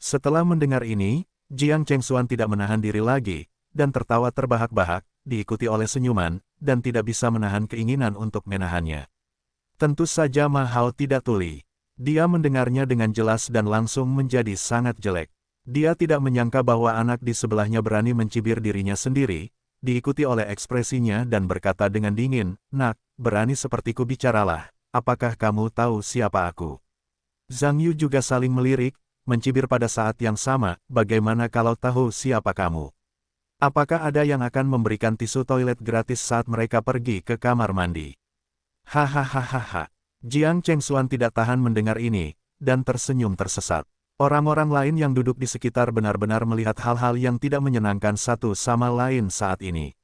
Setelah mendengar ini, Jiang Chengxuan tidak menahan diri lagi, dan tertawa terbahak-bahak, diikuti oleh senyuman, dan tidak bisa menahan keinginan untuk menahannya. Tentu saja Ma Hao tidak tuli. Dia mendengarnya dengan jelas dan langsung menjadi sangat jelek. Dia tidak menyangka bahwa anak di sebelahnya berani mencibir dirinya sendiri, diikuti oleh ekspresinya dan berkata dengan dingin, "Nak, berani sepertiku bicaralah, apakah kamu tahu siapa aku?" Zhang Yu juga saling melirik, mencibir pada saat yang sama, "Bagaimana kalau tahu siapa kamu? Apakah ada yang akan memberikan tisu toilet gratis saat mereka pergi ke kamar mandi?" Hahaha. Jiang Chengxuan tidak tahan mendengar ini, dan tersenyum tersesat. Orang-orang lain yang duduk di sekitar benar-benar melihat hal-hal yang tidak menyenangkan satu sama lain saat ini.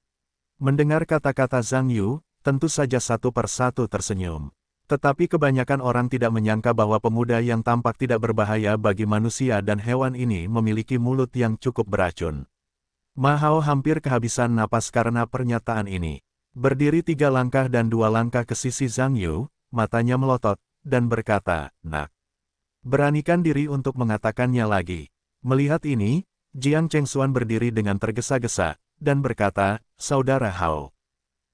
Mendengar kata-kata Zhang Yu, tentu saja satu persatu tersenyum. Tetapi kebanyakan orang tidak menyangka bahwa pemuda yang tampak tidak berbahaya bagi manusia dan hewan ini memiliki mulut yang cukup beracun. Ma Hao hampir kehabisan napas karena pernyataan ini. Berdiri 3 langkah dan 2 langkah ke sisi Zhang Yu, matanya melotot, dan berkata, "Nak, beranikan diri untuk mengatakannya lagi." Melihat ini, Jiang Chengxuan berdiri dengan tergesa-gesa, dan berkata, "Saudara Hao,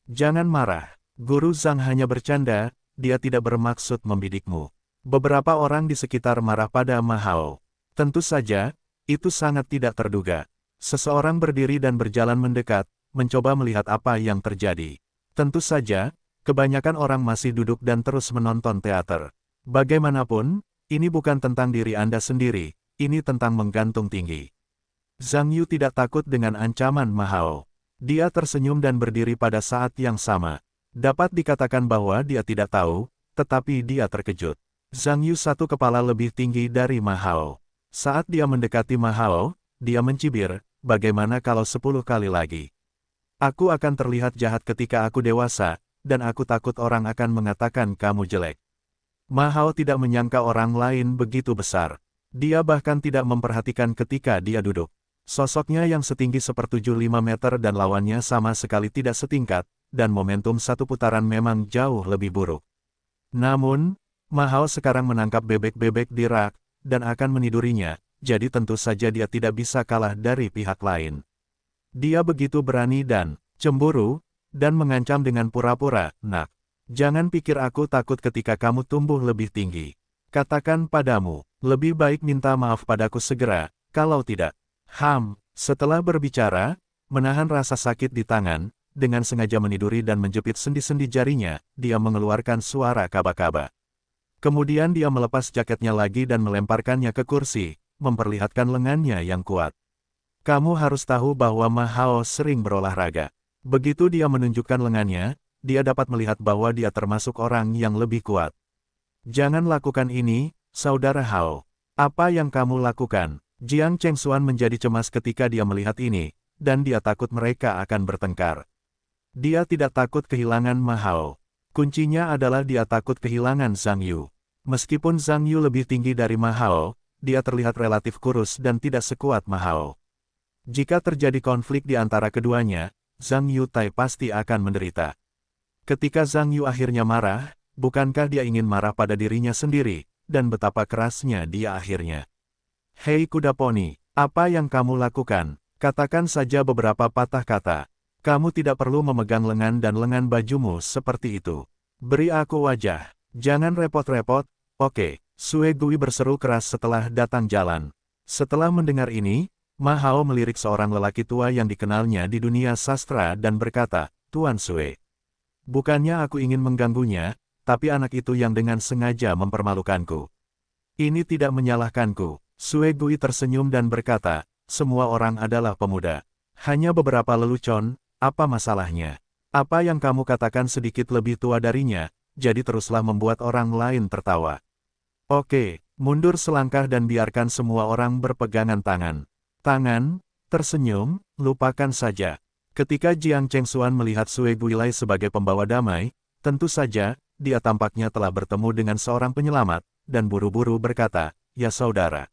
jangan marah. Guru Zhang hanya bercanda, dia tidak bermaksud membidikmu." Beberapa orang di sekitar marah pada Ma Hao. Tentu saja, itu sangat tidak terduga. Seseorang berdiri dan berjalan mendekat, mencoba melihat apa yang terjadi. Tentu saja, kebanyakan orang masih duduk dan terus menonton teater. Bagaimanapun, ini bukan tentang diri Anda sendiri, ini tentang menggantung tinggi. Zhang Yu tidak takut dengan ancaman Ma Hao. Dia tersenyum dan berdiri pada saat yang sama. Dapat dikatakan bahwa dia tidak tahu, tetapi dia terkejut. Zhang Yu satu kepala lebih tinggi dari Ma Hao. Saat dia mendekati Ma Hao, dia mencibir, "Bagaimana kalau 10 kali lagi? Aku akan terlihat jahat ketika aku dewasa, dan aku takut orang akan mengatakan kamu jelek." Ma Hao tidak menyangka orang lain begitu besar. Dia bahkan tidak memperhatikan ketika dia duduk. Sosoknya yang setinggi 1,75 meter dan lawannya sama sekali tidak setingkat, dan momentum satu putaran memang jauh lebih buruk. Namun, Ma Hao sekarang menangkap bebek-bebek di rak, dan akan menidurinya, jadi tentu saja dia tidak bisa kalah dari pihak lain. Dia begitu berani dan cemburu, dan mengancam dengan pura-pura, "Nak, jangan pikir aku takut ketika kamu tumbuh lebih tinggi. Katakan padamu, lebih baik minta maaf padaku segera, kalau tidak." Setelah berbicara, menahan rasa sakit di tangan, dengan sengaja meniduri dan menjepit sendi-sendi jarinya, dia mengeluarkan suara kaba-kaba. Kemudian dia melepas jaketnya lagi dan melemparkannya ke kursi, memperlihatkan lengannya yang kuat. "Kamu harus tahu bahwa Ma Hao sering berolahraga." Begitu dia menunjukkan lengannya, dia dapat melihat bahwa dia termasuk orang yang lebih kuat. "Jangan lakukan ini, Saudara Hao. Apa yang kamu lakukan?" Jiang Chengxuan menjadi cemas ketika dia melihat ini, dan dia takut mereka akan bertengkar. Dia tidak takut kehilangan Ma Hao. Kuncinya adalah dia takut kehilangan Zhang Yu. Meskipun Zhang Yu lebih tinggi dari Ma Hao, dia terlihat relatif kurus dan tidak sekuat Ma Hao. Jika terjadi konflik di antara keduanya, Zhang Yu Tai pasti akan menderita. Ketika Zhang Yu akhirnya marah, bukankah dia ingin marah pada dirinya sendiri, dan betapa kerasnya dia akhirnya. "Hei kuda poni, apa yang kamu lakukan? Katakan saja beberapa patah kata. Kamu tidak perlu memegang lengan dan lengan bajumu seperti itu. Beri aku wajah. Jangan repot-repot." "Oke," Sue Gui berseru keras setelah datang jalan. Setelah mendengar ini, Ma Hao melirik seorang lelaki tua yang dikenalnya di dunia sastra dan berkata, "Tuan Sue. Bukannya aku ingin mengganggunya, tapi anak itu yang dengan sengaja mempermalukanku. Ini tidak menyalahkanku." Sue Gui tersenyum dan berkata, "Semua orang adalah pemuda. Hanya beberapa lelucon, apa masalahnya? Apa yang kamu katakan sedikit lebih tua darinya, jadi teruslah membuat orang lain tertawa. Oke, mundur selangkah dan biarkan semua orang berpegangan tangan." tangan, tersenyum, lupakan saja. Ketika Jiang Chengxuan melihat Sui Guilai sebagai pembawa damai, tentu saja, dia tampaknya telah bertemu dengan seorang penyelamat, dan buru-buru berkata, "Ya saudara.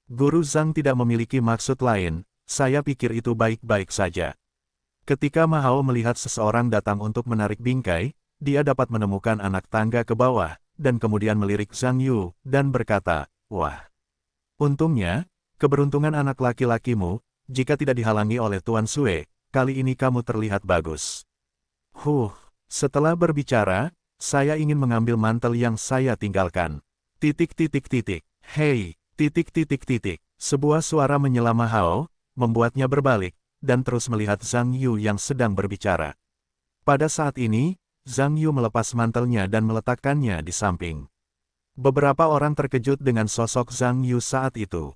Guru Zhang tidak memiliki maksud lain, saya pikir itu baik-baik saja." Ketika Ma Hao melihat seseorang datang untuk menarik bingkai, dia dapat menemukan anak tangga ke bawah, dan kemudian melirik Zhang Yu, dan berkata, "Wah. Untungnya, keberuntungan anak laki-lakimu, jika tidak dihalangi oleh Tuan Sue, kali ini kamu terlihat bagus." Setelah berbicara, saya ingin mengambil mantel yang saya tinggalkan. Hei, Sebuah suara menyela Ma Hao, membuatnya berbalik, dan terus melihat Zhang Yu yang sedang berbicara. Pada saat ini, Zhang Yu melepas mantelnya dan meletakkannya di samping. Beberapa orang terkejut dengan sosok Zhang Yu saat itu.